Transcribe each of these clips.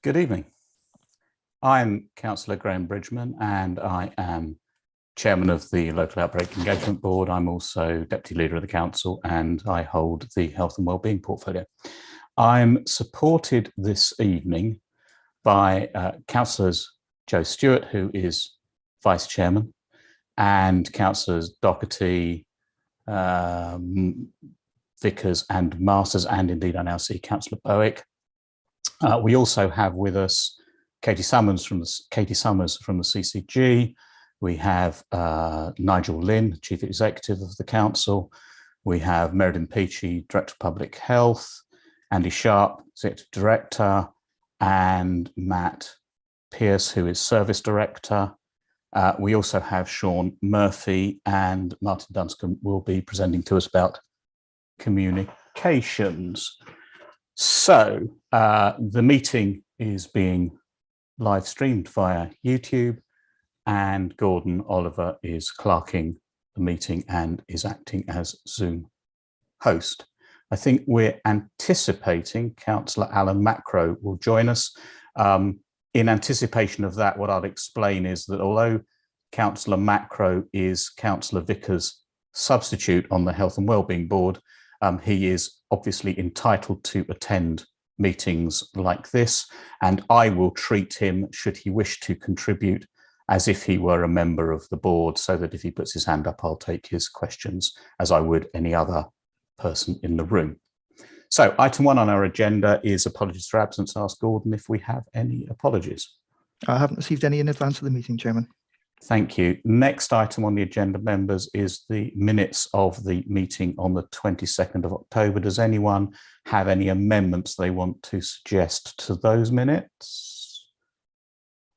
Good evening. I'm Councillor Graham Bridgman and I am Chairman of the Local Outbreak Engagement Board. I'm also Deputy Leader of the Council and I hold the Health and Wellbeing portfolio. I'm supported this evening by Councillors Joe Stewart, who is Vice Chairman, and Councillors Doherty, Vickers and Masters, and indeed I now see Councillor Bowick. We also have with us Katie Summers from the CCG. We have Nigel Lynn, Chief Executive of the Council. We have Meriden Peachy, Director of Public Health, Andy Sharp, Executive Director, and Matt Pearce, who is Service Director. We also have Sean Murphy, and Martin Dunscombe will be presenting to us about communications. So the meeting is being live streamed via YouTube, and Gordon Oliver is clerking the meeting and is acting as Zoom host. I think we're anticipating Councillor Alan Macro will join us. In anticipation of that, what I'll explain is that although Councillor Macro is Councillor Vickers' substitute on the Health and Wellbeing Board, he is obviously entitled to attend meetings like this, and I will treat him, should he wish to contribute, as if he were a member of the board, so that if he puts his hand up, I'll take his questions as I would any other person in the room. So item 1 on our agenda is apologies for absence. Ask Gordon if we have any apologies. I haven't received any in advance of the meeting, Chairman. Thank you. Next item on the agenda, members, is the minutes of the meeting on the 22nd of October. Does anyone have any amendments they want to suggest to those minutes?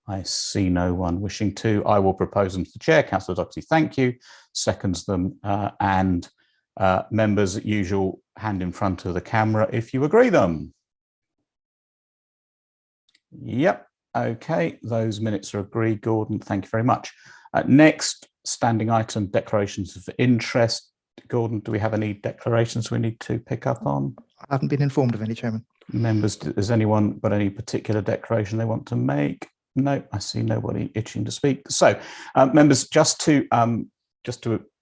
I see no one wishing to. I will propose them to the chair. Councillor Doherty, thank you. Seconds them. Members, as usual, hand in front of the camera if you agree them. Yep. Okay, those minutes are agreed, Gordon. Thank you very much. Next, standing item, declarations of interest. Gordon, do we have any declarations we need to pick up on? I haven't been informed of any, Chairman. Members, has anyone got any particular declaration they want to make? No, I see nobody itching to speak. So, members, just to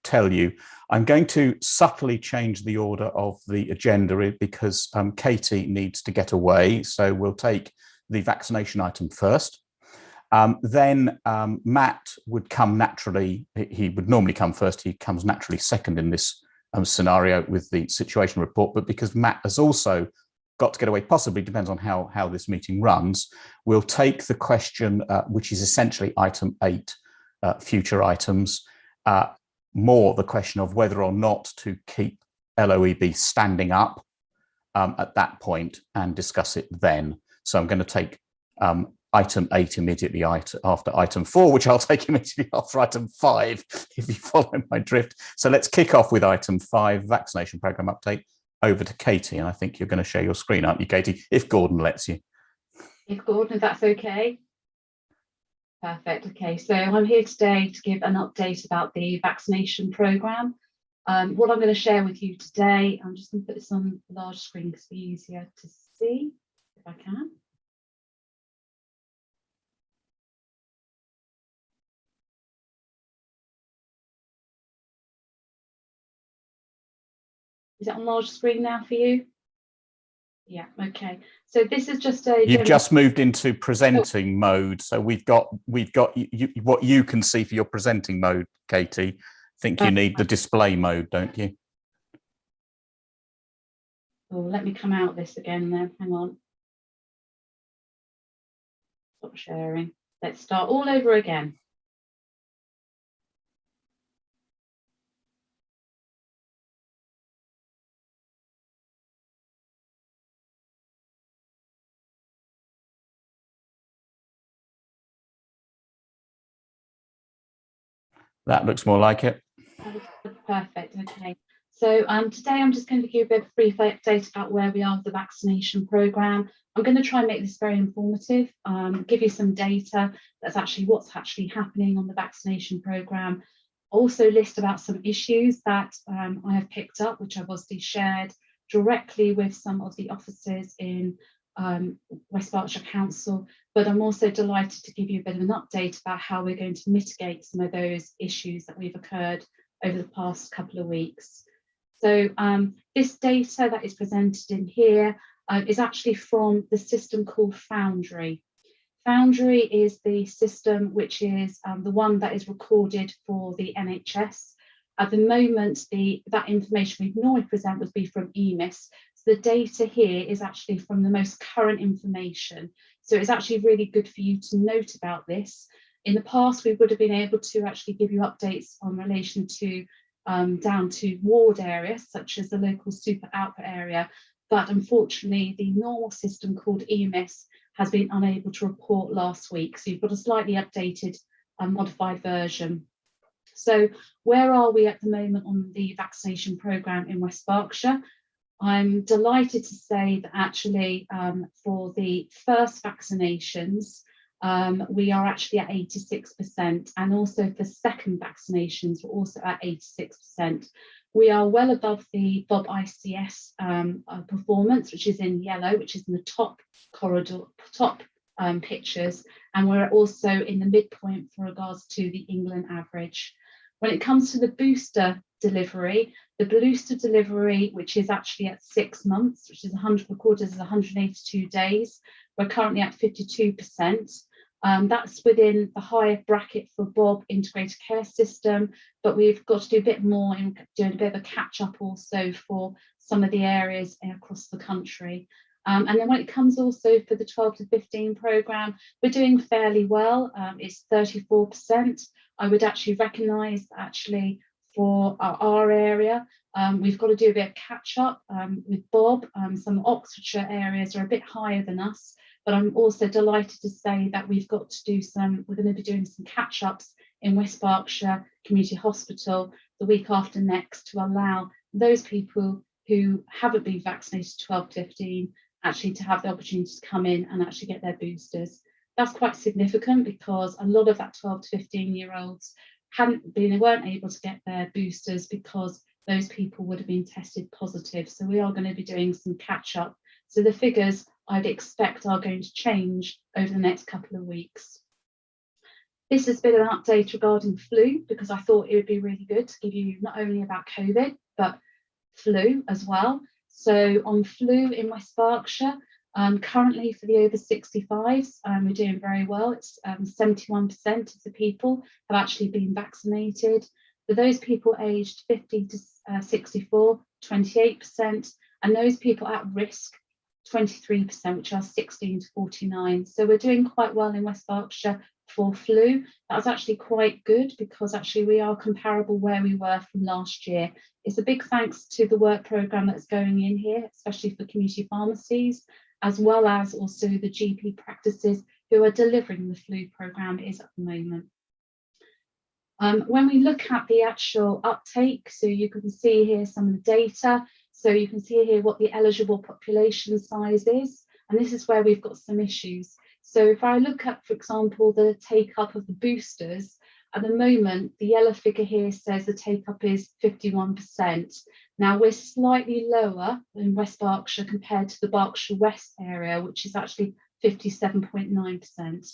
tell you, I'm going to subtly change the order of the agenda because Katie needs to get away. So we'll take the vaccination item first. Then Matt would come naturally. He would normally come first. He comes naturally second in this scenario with the situation report. But because Matt has also got to get away, possibly depends on how this meeting runs, we'll take the question, which is essentially item 8, future items, more the question of whether or not to keep LOEB standing up at that point and discuss it then. So I'm going to take item 8 immediately after item 4, which I'll take immediately after item 5, if you follow my drift. So let's kick off with item 5, vaccination programme update. Over to Katie, and I think you're going to share your screen, aren't you, Katie? If Gordon lets you. If Gordon, if that's okay. Perfect. Okay, so I'm here today to give an update about the vaccination programme. What I'm going to share with you today, I'm just going to put this on the large screen because it's easier to see, if I can. Is it on large screen now for you? Yeah, okay. So this is just a... You've just moved into presenting mode. So we've got what you can see for your presenting mode, Katie. I think you need the display mode, don't you? Oh, let me come out of this again then. Hang on. Stop sharing. Let's start all over again. That looks more like it. Perfect. Okay. So today I'm just going to give a brief update about where we are with the vaccination programme. I'm going to try and make this very informative, give you some data that's actually what's actually happening on the vaccination programme. Also list about some issues that I have picked up, which I've obviously shared directly with some of the officers in West Berkshire Council, but I'm also delighted to give you a bit of an update about how we're going to mitigate some of those issues that we've occurred over the past couple of weeks. So this data that is presented in here is actually from the system called Foundry. Foundry is the system which is the one that is recorded for the NHS. At the moment, that information we'd normally present would be from EMIS. So the data here is actually from the most current information. So it's actually really good for you to note about this. In the past, we would have been able to actually give you updates on relation to down to ward areas, such as the local super output area. But unfortunately, the normal system called EMIS has been unable to report last week. So you've got a slightly updated modified version. So where are we at the moment on the vaccination programme in West Berkshire? I'm delighted to say that actually for the first vaccinations, we are actually at 86%, and also for second vaccinations, we're also at 86%. We are well above the Bob ICS performance, which is in yellow, which is in the top corridor, top pictures, and we're also in the midpoint for regards to the England average. When it comes to the booster delivery, which is actually at 6 months, which is 182 days, we're currently at 52%. That's within the higher bracket for Bob integrated care system, but we've got to do a bit more in doing a bit of a catch up also for some of the areas across the country. And then when it comes also for the 12 to 15 programme, we're doing fairly well. It's 34%. I would actually recognise that actually for our area, we've got to do a bit of catch up with Bob. Some Oxfordshire areas are a bit higher than us, but I'm also delighted to say that we're going to be doing some catch ups in West Berkshire Community Hospital the week after next to allow those people who haven't been vaccinated 12 to 15 actually to have the opportunity to come in and actually get their boosters. That's quite significant because a lot of that 12 to 15-year-olds weren't able to get their boosters because those people would have been tested positive. So we are going to be doing some catch up. So the figures I'd expect are going to change over the next couple of weeks. This has been an update regarding flu because I thought it would be really good to give you not only about COVID, but flu as well. So on flu in West Berkshire, currently for the over 65s, we're doing very well. It's 71% of the people have actually been vaccinated. For those people aged 50 to 64, 28%, and those people at risk, 23%, which are 16 to 49. So we're doing quite well in West Berkshire for flu. That's actually quite good because actually we are comparable where we were from last year. It's a big thanks to the work programme that's going in here, especially for community pharmacies, as well as also the GP practices who are delivering the flu programme is at the moment. When we look at the actual uptake, so you can see here some of the data. So you can see here what the eligible population size is, and this is where we've got some issues. So if I look at, for example, the take up of the boosters, at the moment, the yellow figure here says the take up is 51%. Now we're slightly lower in West Berkshire compared to the Berkshire West area, which is actually 57.9%.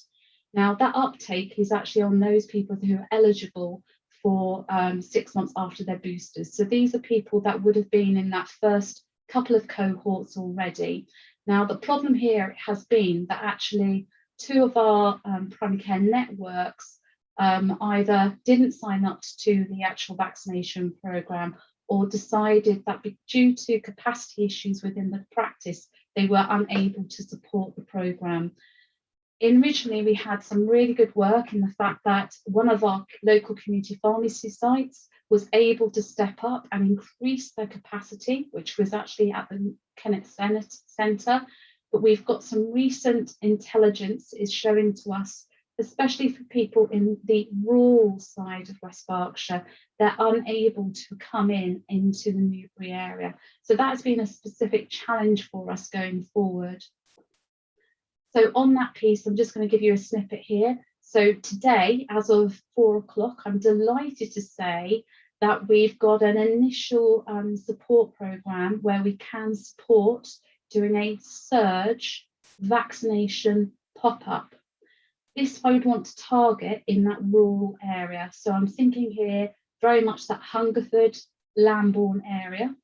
Now that uptake is actually on those people who are eligible for 6 months after their boosters. So these are people that would have been in that first couple of cohorts already. Now the problem here has been that actually 2 of our primary care networks either didn't sign up to the actual vaccination programme or decided that due to capacity issues within the practice, they were unable to support the programme. Originally, we had some really good work in the fact that one of our local community pharmacy sites was able to step up and increase their capacity, which was actually at the Kennett Centre. But we've got some recent intelligence is showing to us, especially for people in the rural side of West Berkshire, they're unable to come into the Newbury area. So that's been a specific challenge for us going forward. So on that piece, I'm just going to give you a snippet here. So today, as of 4 o'clock, I'm delighted to say that we've got an initial support programme where we can support doing a surge vaccination pop-up. This I would want to target in that rural area. So I'm thinking here very much that Hungerford, Lambourne area.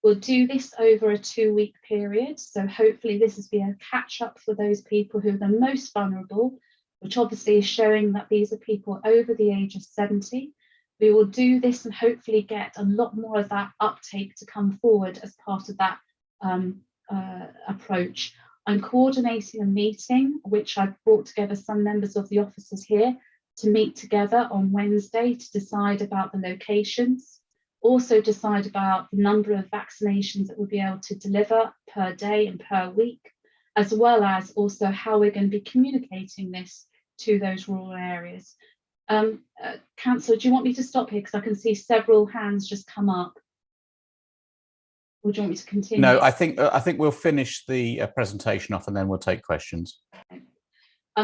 We'll do this over a 2-week period. So hopefully this is be a catch up for those people who are the most vulnerable, which obviously is showing that these are people over the age of 70. We will do this and hopefully get a lot more of that uptake to come forward as part of that approach. I'm coordinating a meeting, which I've brought together some members of the officers here to meet together on Wednesday to decide about the locations, also decide about the number of vaccinations that we'll be able to deliver per day and per week, as well as also how we're going to be communicating this to those rural areas. Councillor, do you want me to stop here? Because I can see several hands just come up. Or do you want me to continue? No, I think we'll finish the presentation off and then we'll take questions.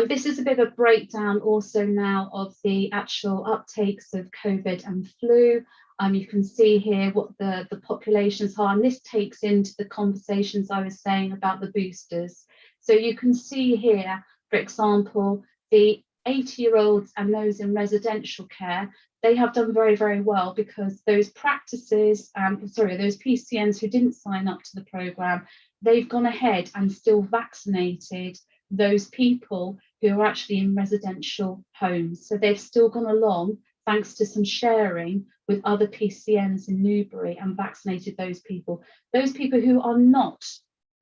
This is a bit of a breakdown also now of the actual uptakes of COVID and flu. You can see here what the populations are, and this takes into the conversations I was saying about the boosters. So you can see here, for example, the 80-year-olds and those in residential care, they have done very, very well because those practices, those PCNs who didn't sign up to the programme, they've gone ahead and still vaccinated those people who are actually in residential homes. So they've still gone along, thanks to some sharing with other PCNs in Newbury, and vaccinated those people. Those people who are not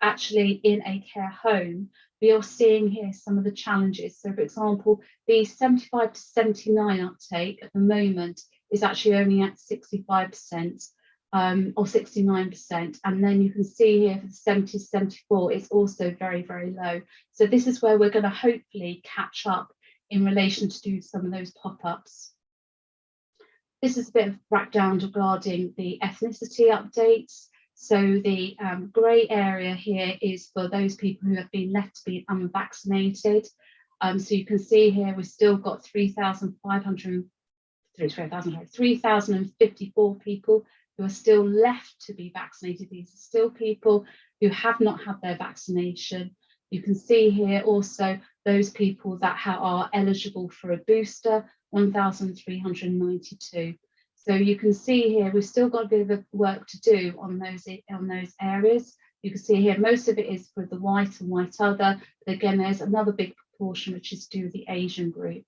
actually in a care home, we are seeing here some of the challenges. So for example, the 75 to 79 uptake at the moment is actually only at 65% or 69%. And then you can see here for the 70 to 74, it's also very, very low. So this is where we're going to hopefully catch up in relation to do some of those pop-ups. This is a bit of breakdown regarding the ethnicity updates. So the grey area here is for those people who have been left to be unvaccinated. So you can see here we've still got 3,054 people who are still left to be vaccinated. These are still people who have not had their vaccination. You can see here also those people that are eligible for a booster, 1,392. So you can see here we've still got a bit of work to do on those areas. You can see here most of it is for the white and white other, but again there's another big proportion which is to do with the Asian group.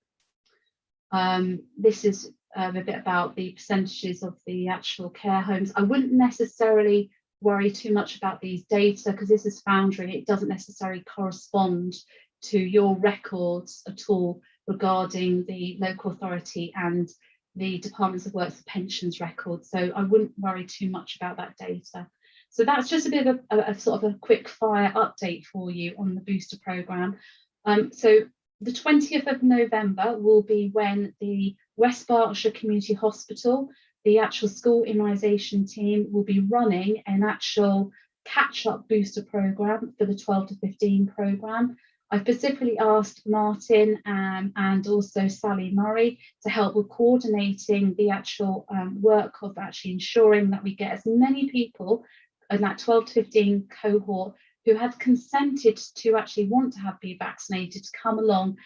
This is a bit about the percentages of the actual care homes. I wouldn't necessarily worry too much about these data because this is Foundry. It doesn't necessarily correspond to your records at all regarding the local authority and the Departments of Works and Pensions records. So I wouldn't worry too much about that data. So that's just a bit of a sort of a quick fire update for you on the booster programme. So the 20th of November will be when the West Berkshire Community Hospital, the actual school immunisation team, will be running an actual catch-up booster programme for the 12 to 15 programme. I specifically asked Martin and also Sally Murray to help with coordinating the actual work of actually ensuring that we get as many people in that 12 to 15 cohort who have consented to actually want to be vaccinated to come along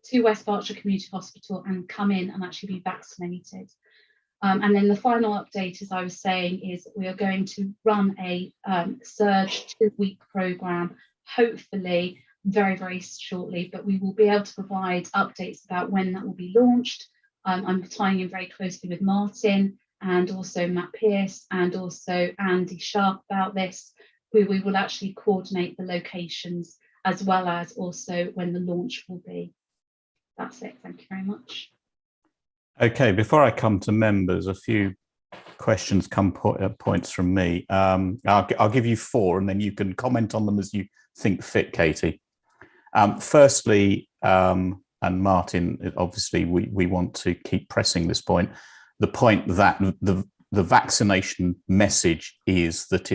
to West Berkshire Community Hospital and come in and actually be vaccinated. And then the final update, as I was saying, is we are going to run a surge 2-week programme, hopefully very, very shortly, but we will be able to provide updates about when that will be launched. I'm tying in very closely with Martin and also Matt Pierce and also Andy Sharp about this. We will actually coordinate the locations as well as also when the launch will be. That's it. Thank you very much. Okay, before I come to members, a few questions points from me. I'll give you 4 and then you can comment on them as you think fit, Katie. Firstly, and Martin, obviously we want to keep pressing this point, the point that the vaccination message is that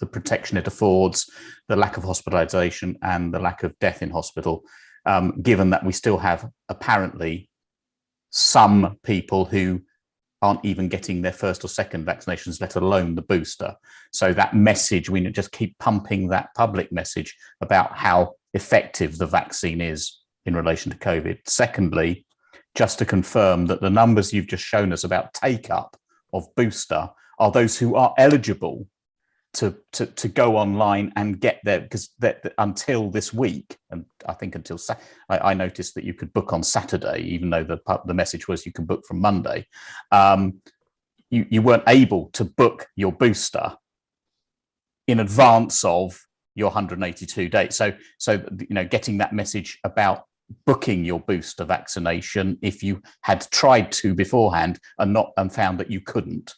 the protection it affords, the lack of hospitalisation and the lack of death in hospital, given that we still have apparently some people who aren't even getting their first or second vaccinations, let alone the booster. So that message, we just keep pumping that public message about how effective the vaccine is in relation to COVID. Secondly, just to confirm that the numbers you've just shown us about take up of booster are those who are eligible to go online and get there, because until this week, and I think until I noticed that you could book on Saturday, even though the message was you can book from Monday. You weren't able to book your booster in advance of your 182 days. So getting that message about booking your booster vaccination if you had tried to beforehand and found that you couldn't.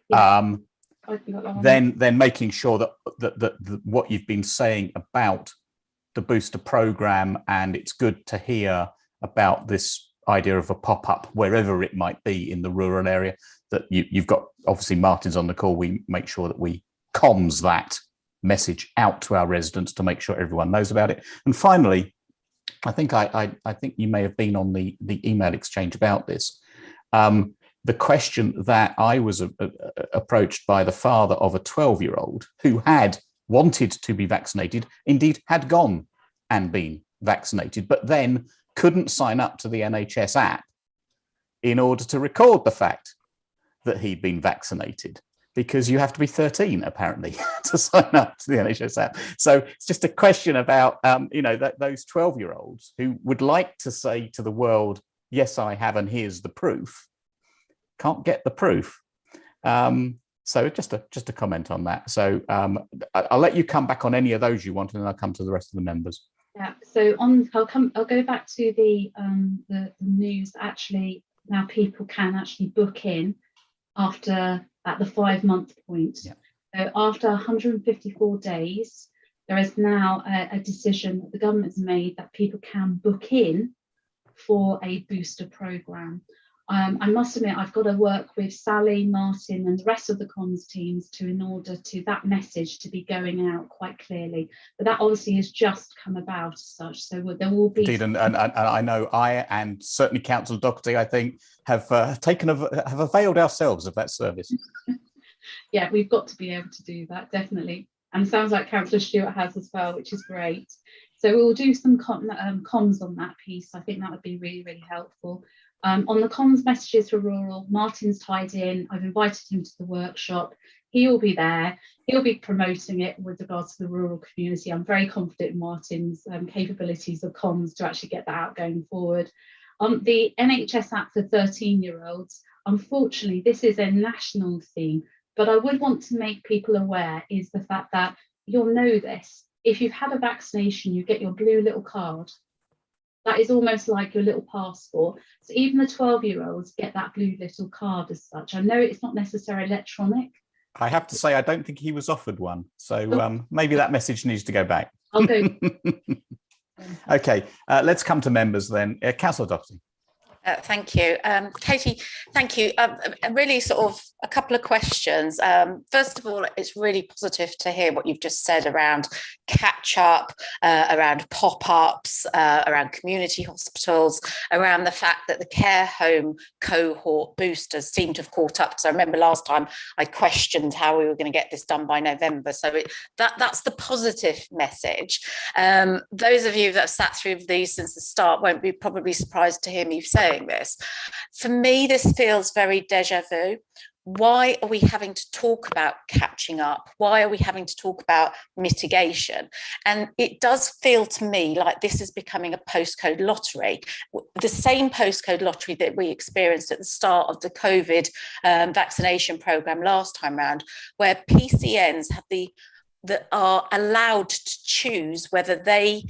Yeah. Then making sure that what you've been saying about the booster program, and it's good to hear about this idea of a pop-up wherever it might be in the rural area, that you've got, obviously Martin's on the call, we make sure that we comms that message out to our residents to make sure everyone knows about it. And finally, I think you may have been on the email exchange about this. The question that I was approached by the father of a 12-year-old who had wanted to be vaccinated, indeed had gone and been vaccinated, but then couldn't sign up to the NHS app in order to record the fact that he'd been vaccinated, because you have to be 13 apparently to sign up to the NHS app. So it's just a question about those 12-year-olds who would like to say to the world, yes, I have, and here's the proof. Can't get the proof. So just a comment on that. So I'll let you come back on any of those you want, and then I'll come to the rest of the members. Yeah. So I'll go back to the news. Actually, now people can actually book in at the 5-month point. Yeah. So after 154 days, there is now a decision that the government's made that people can book in for a booster program. I must admit, I've got to work with Sally, Martin, and the rest of the comms teams in order to that message to be going out quite clearly. But that obviously has just come about as such. So there will be. Indeed, and I know I and certainly Councillor Doherty, I think, have availed ourselves of that service. Yeah, we've got to be able to do that, definitely. And it sounds like Councillor Stewart has as well, which is great. So we'll do some comms on that piece. I think that would be really, really helpful. On the comms messages for rural, Martin's tied in. I've invited him to the workshop. He'll be there. He'll be promoting it with regards to the rural community. I'm very confident in Martin's capabilities of comms to actually get that out going forward. The NHS app for 13-year-olds, unfortunately, this is a national theme, but I would want to make people aware is the fact that you'll know this. If you've had a vaccination, you get your blue little card. That is almost like your little passport. So even the 12-year-olds get that blue little card as such. I know it's not necessarily electronic. I have to say, I don't think he was offered one. So maybe that message needs to go back. I'll go. Okay, let's come to members then. Councillor Doherty. Thank you. Katie, thank you. Really sort of a couple of questions. First of all, it's really positive to hear what you've just said around catch up, around pop-ups, around community hospitals, around the fact that the care home cohort boosters seem to have caught up. So I remember last time I questioned how we were going to get this done by November. So that's the positive message. Those of you that have sat through these since the start won't be probably surprised to hear me saying this. For me, this feels very deja vu. Why are we having to talk about catching up? Why are we having to talk about mitigation? And it does feel to me like this is becoming a postcode lottery, the same postcode lottery that we experienced at the start of the COVID vaccination programme last time round, where PCNs that are allowed to choose whether they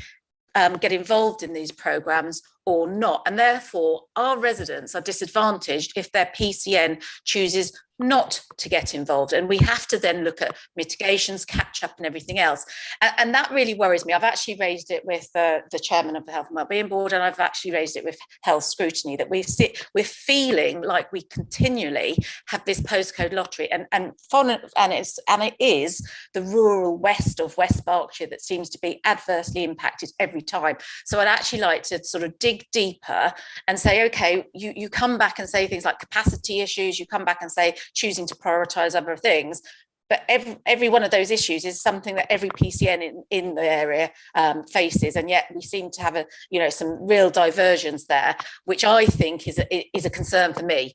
get involved in these programmes or not. And therefore, our residents are disadvantaged if their PCN chooses not to get involved. And we have to then look at mitigations, catch up and everything else. And that really worries me. I've actually raised it with the chairman of the Health and Wellbeing Board, and I've actually raised it with Health Scrutiny, that we're feeling like we continually have this postcode lottery. And it is the rural west of West Berkshire that seems to be adversely impacted every time. So I'd actually like to sort of dig deeper and say, okay, you come back and say things like capacity issues, you come back and say choosing to prioritise other things. but every one of those issues is something that every PCN in the area faces, and yet we seem to have some real diversions there, which I think is a concern for me.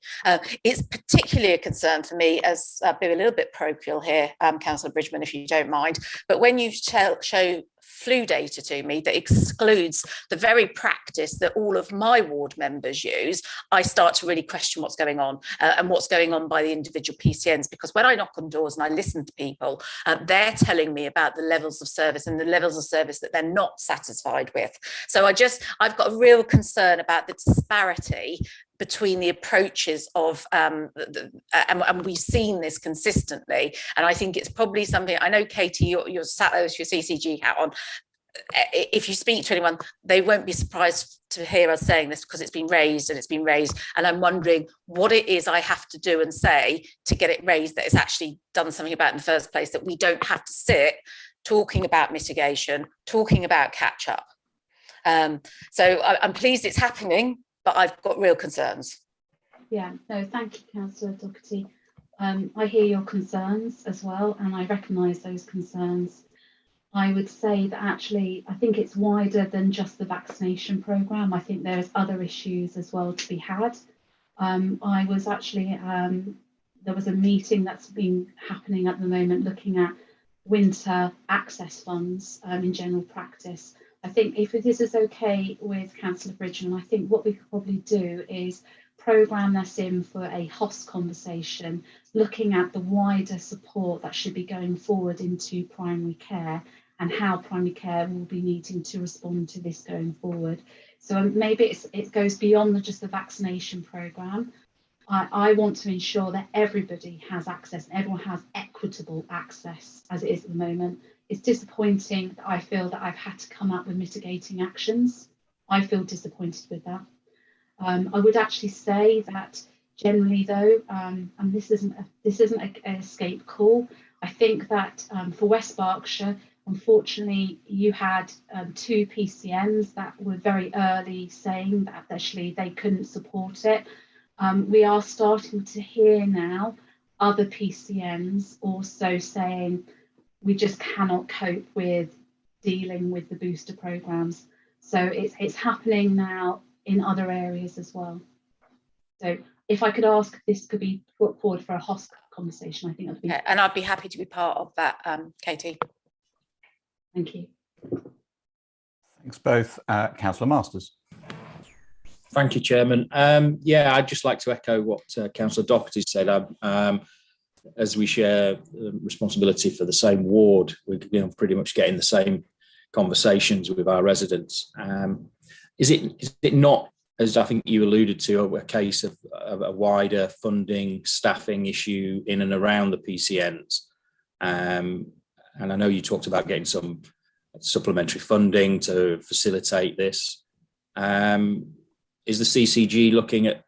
It's particularly a concern for me, as I'll be a little bit parochial here, Councillor Bridgman, if you don't mind, but when you show flu data to me that excludes the very practice that all of my ward members use, I start to really question what's going on and what's going on by the individual PCNs, because when I knock on doors and I listen to people, they're telling me about the levels of service and the levels of service that they're not satisfied with. So I've got a real concern about the disparity between the approaches of, and we've seen this consistently. And I think it's probably something, I know, Katie, you're sat there with your CCG hat on. If you speak to anyone, they won't be surprised to hear us saying this, because it's been raised. And I'm wondering what it is I have to do and say to get it raised that it's actually done something about in the first place, that we don't have to sit talking about mitigation, talking about catch up. So I'm pleased it's happening, but I've got real concerns. Yeah, no, thank you, Councillor Doherty. I hear your concerns as well, and I recognise those concerns. I would say that actually, I think it's wider than just the vaccination programme. I think there's other issues as well to be had. I was actually, there was a meeting that's been happening at the moment looking at winter access funds in general practice. I think if this is okay with Councillor Bridgman, I think what we could probably do is programme this in for a HOS conversation, looking at the wider support that should be going forward into primary care and how primary care will be needing to respond to this going forward. So maybe it goes beyond just the vaccination programme. I want to ensure that everybody has access, and everyone has equitable access as it is at the moment. It's disappointing that I feel that I've had to come up with mitigating actions. I feel disappointed with that. I would actually say that generally, though, and this isn't an escape call. I think that for West Berkshire, unfortunately, you had 2 PCNs that were very early saying that actually they couldn't support it. We are starting to hear now other PCNs also saying we just cannot cope with dealing with the booster programs. So it's happening now in other areas as well. So if I could ask, this could be put forward for a HOS conversation, I think that would be. Okay, and I'd be happy to be part of that, Katie. Thank you. Thanks both. Councillor Masters. Thank you, Chairman. Yeah, I'd just like to echo what Councillor Doherty said. As we share responsibility for the same ward, we're pretty much getting the same conversations with our residents. Is it not, as I think you alluded to, a case of a wider funding, staffing issue in and around the PCNs? And I know you talked about getting some supplementary funding to facilitate this. Is the CCG looking at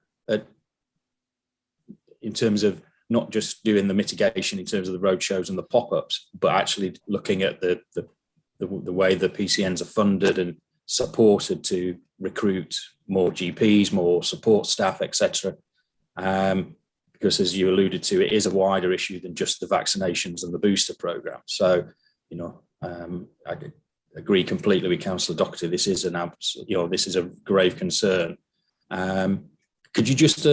in terms of not just doing the mitigation in terms of the road shows and the pop-ups, but actually looking at the way the PCNs are funded and supported to recruit more GPs, more support staff, etc. Because as you alluded to, it is a wider issue than just the vaccinations and the booster program. So, I agree completely with Councillor Doherty. This is this is a grave concern. Could you just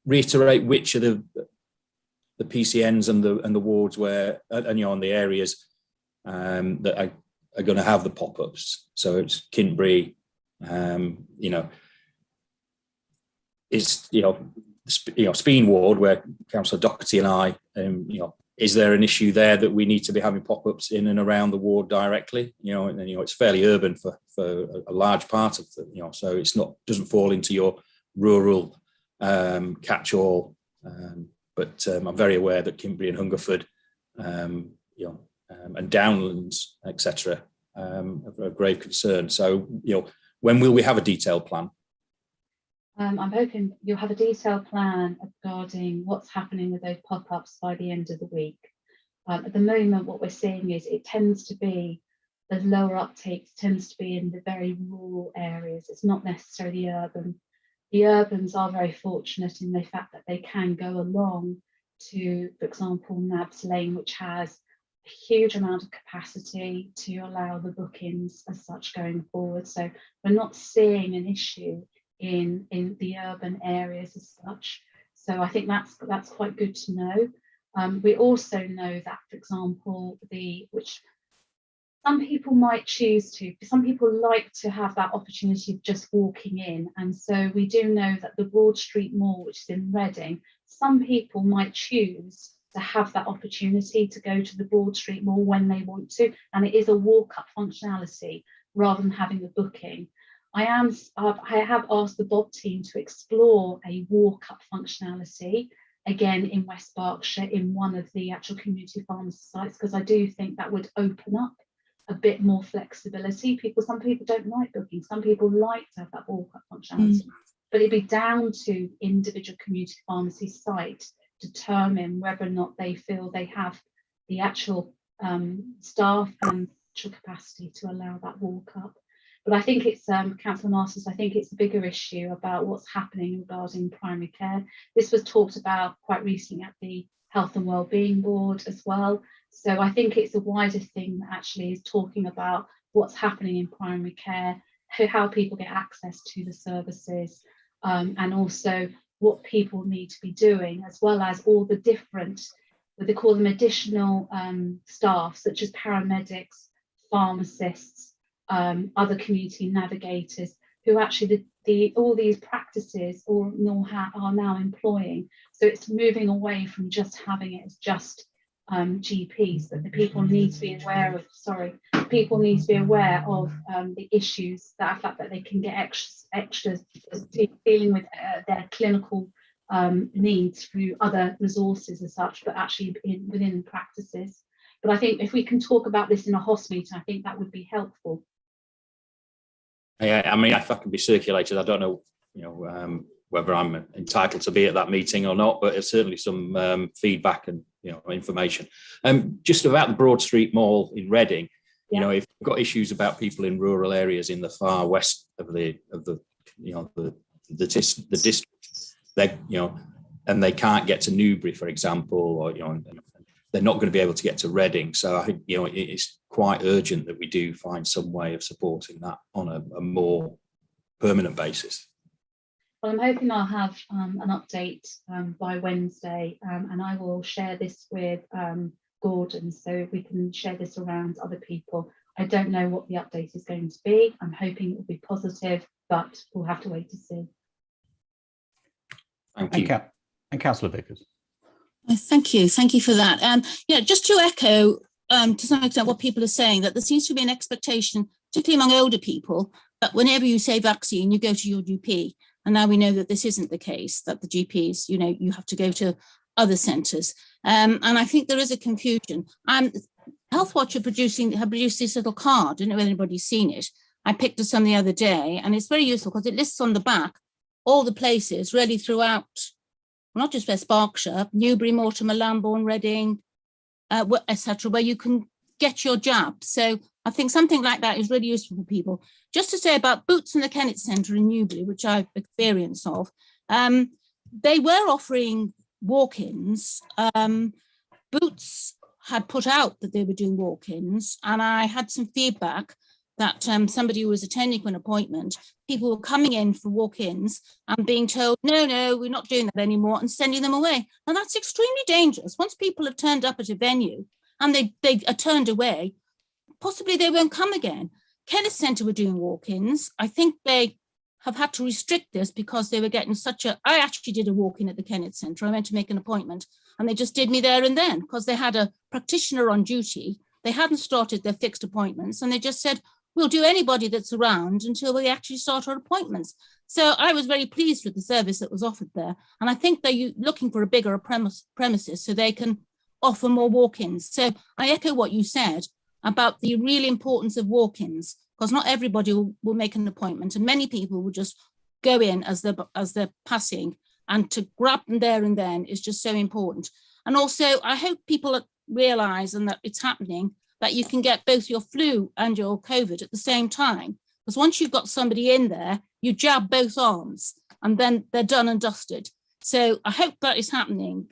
reiterate which of the PCNs and the wards where and the areas that are going to have the pop-ups? So it's Kintbury, is Speen ward where Councillor Doherty and I, is there an issue there that we need to be having pop-ups in and around the ward directly? And it's fairly urban for a large part of the, so it's doesn't fall into your rural catch-all. But I'm very aware that Kintbury and Hungerford, and Downlands, etc., are of grave concern. So, when will we have a detailed plan? I'm hoping you'll have a detailed plan regarding what's happening with those pop-ups by the end of the week. At the moment, what we're seeing is it tends to be the lower uptakes tends to be in the very rural areas. It's not necessarily urban. The urbans are very fortunate in the fact that they can go along to, for example, Nabs Lane, which has a huge amount of capacity to allow the bookings as such going forward. So we're not seeing an issue in the urban areas as such. So I think that's quite good to know. We also know that, for example, which some people might choose to, some people like to have that opportunity of just walking in. And so we do know that the Broad Street Mall, which is in Reading, some people might choose to have that opportunity to go to the Broad Street Mall when they want to. And it is a walk-up functionality rather than having a booking. I have asked the Bob team to explore a walk-up functionality, again, in West Berkshire, in one of the actual community pharmacy sites, because I do think that would open up a bit more flexibility. Some people don't like booking. Some people like to have that walk-up functionality, but it'd be down to individual community pharmacy site to determine whether or not they feel they have the actual staff and actual capacity to allow that walk-up. But I think it's, Councillor Masters, I think it's a bigger issue about what's happening regarding primary care. This was talked about quite recently at the Health and Wellbeing Board as well. So I think it's a wider thing that actually is talking about what's happening in primary care, how people get access to the services, and also what people need to be doing, as well as all the different, what they call them, additional staff, such as paramedics, pharmacists, other community navigators, who actually all these practices are now employing. So it's moving away from just having it as just GPs, that the people need to be aware of, people need to be aware of the issues, that fact that they can get extras dealing with their clinical needs through other resources as such, but actually within practices. But I think if we can talk about this in a HOS meeting, I think that would be helpful. Yeah, I mean, if that can be circulated, I don't know, whether I'm entitled to be at that meeting or not, but it's certainly some feedback and information. Just about the Broad Street Mall in Reading, if you've got issues about people in rural areas in the far west of the district, and they can't get to Newbury, for example, or they're not going to be able to get to Reading. So I think it's quite urgent that we do find some way of supporting that on a more permanent basis. Well, I'm hoping I'll have an update by Wednesday, and I will share this with Gordon, so we can share this around other people. I don't know what the update is going to be. I'm hoping it will be positive, but we'll have to wait to see. Thank you. And Councillor Vickers. Thank you for that. Just to echo to some extent what people are saying, that there seems to be an expectation, particularly among older people, that whenever you say vaccine, you go to your GP. And now we know that this isn't the case, that the GPs, you have to go to other centres. And I think there is a confusion. Healthwatch have produced this little card. I don't know if anybody's seen it. I picked up some the other day, and it's very useful because it lists on the back all the places really throughout, not just West Berkshire, Newbury, Mortimer, Lambourne, Reading, etc., where you can get your jab. So I think something like that is really useful for people. Just to say about Boots and the Kennett Centre in Newbury, which I've experience of, they were offering walk-ins. Boots had put out that they were doing walk-ins, and I had some feedback that somebody who was attending an appointment, people were coming in for walk-ins and being told, no, we're not doing that anymore, and sending them away. And that's extremely dangerous. Once people have turned up at a venue and they are turned away, possibly they won't come again. Kennett Centre were doing walk-ins. I think they have had to restrict this because they were getting I actually did a walk-in at the Kennett Centre. I went to make an appointment and they just did me there and then because they had a practitioner on duty. They hadn't started their fixed appointments and they just said, we'll do anybody that's around until we actually start our appointments. So I was very pleased with the service that was offered there. And I think they're looking for a bigger premises so they can offer more walk-ins. So I echo what you said about the real importance of walk-ins, because not everybody will make an appointment, and many people will just go in as they're passing, and to grab them there and then is just so important. And also, I hope people realise, and that it's happening, that you can get both your flu and your COVID at the same time. Because once you've got somebody in there, you jab both arms and then they're done and dusted. So I hope that is happening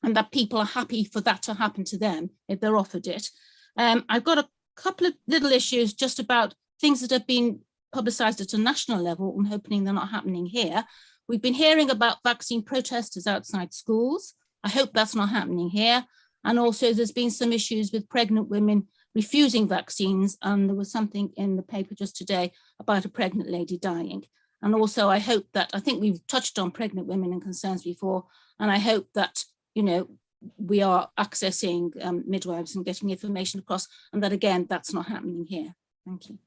and that people are happy for that to happen to them if they're offered it. I've got a couple of little issues just about things that have been publicised at a national level. I'm hoping they're not happening here. We've been hearing about vaccine protesters outside schools. I hope that's not happening here. And also there's been some issues with pregnant women refusing vaccines. And there was something in the paper just today about a pregnant lady dying. And also I hope that, I think we've touched on pregnant women and concerns before, and I hope that, you know, we are accessing midwives and getting information across, and that again, that's not happening here. Thank you.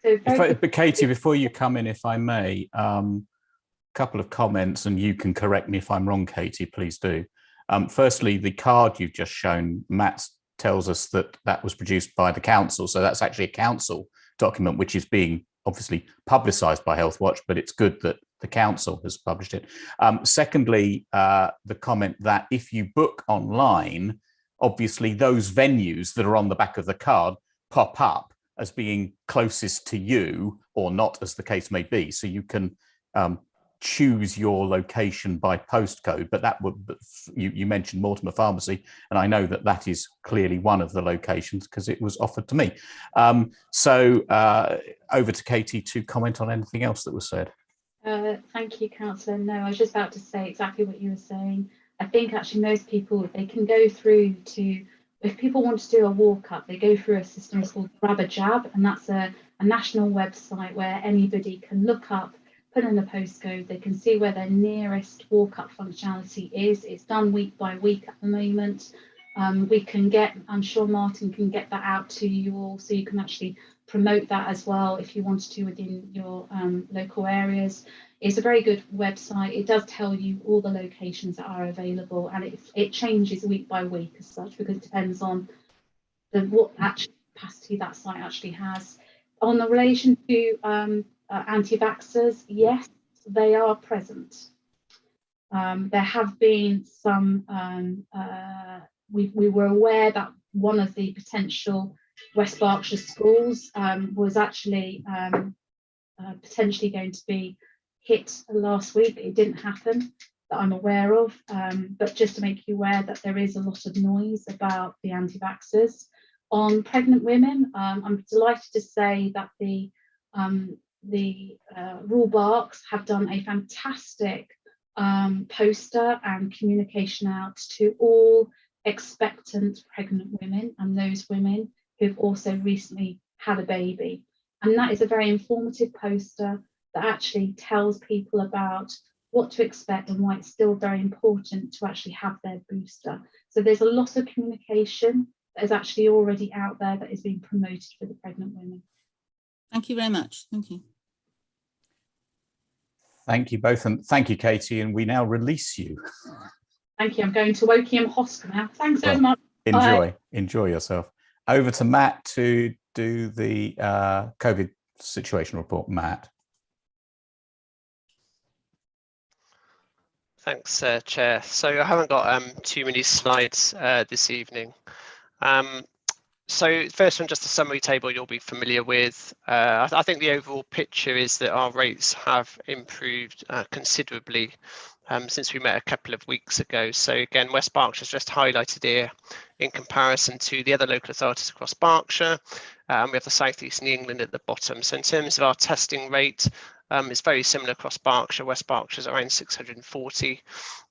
So but Katie, before you come in, if I may, couple of comments, and you can correct me if I'm wrong, Katie, please do. Firstly, the card you've just shown, Matt tells us that that was produced by the council. So that's actually a council document, which is being obviously publicised by Healthwatch, but it's good that the council has published it. Secondly, the comment that if you book online, obviously those venues that are on the back of the card pop up as being closest to you or not, as the case may be. So you can choose your location by postcode, but that would, you mentioned Mortimer Pharmacy, and I know that that is clearly one of the locations because it was offered to me. So over to Katie to comment on anything else that was said. Thank you, Councillor. No, I was just about to say exactly what you were saying. I think actually most people, they can go through to, if people want to do a walk up, they go through a system called Grab a Jab, and that's a national website where anybody can look up, put in a postcode, they can see where their nearest walk up functionality is. It's done week by week at the moment. We can get, I'm sure Martin can get that out to you all, so you can actually promote that as well if you wanted to within your local areas. It's a very good website. It does tell you all the locations that are available, and it changes week by week as such, because it depends on what actual capacity that site actually has. On the relation to anti-vaxxers, yes, they are present. There have been some, we were aware that one of the potential West Berkshire schools was actually potentially going to be hit last week. It didn't happen that I'm aware of, but just to make you aware that there is a lot of noise about the anti-vaxxers. On pregnant women, I'm delighted to say that the Rural Barks have done a fantastic poster and communication out to all expectant pregnant women and those women who've also recently had a baby. And that is a very informative poster that actually tells people about what to expect and why it's still very important to actually have their booster. So there's a lot of communication that is actually already out there that is being promoted for the pregnant women. Thank you very much. Thank you. Thank you both, and thank you, Katie, and we now release you. Thank you. I'm going to Wokingham Hospital now. Thanks so much. Enjoy yourself. Over to Matt to do the COVID situation report. Matt. Thanks, Chair. So I haven't got too many slides this evening. So first one, just a summary table you'll be familiar with. I think the overall picture is that our rates have improved considerably since we met a couple of weeks ago. So again, West Berkshire is just highlighted here in comparison to the other local authorities across Berkshire. We have the South East and England at the bottom. So in terms of our testing rate, it's very similar across Berkshire. West Berkshire is around 640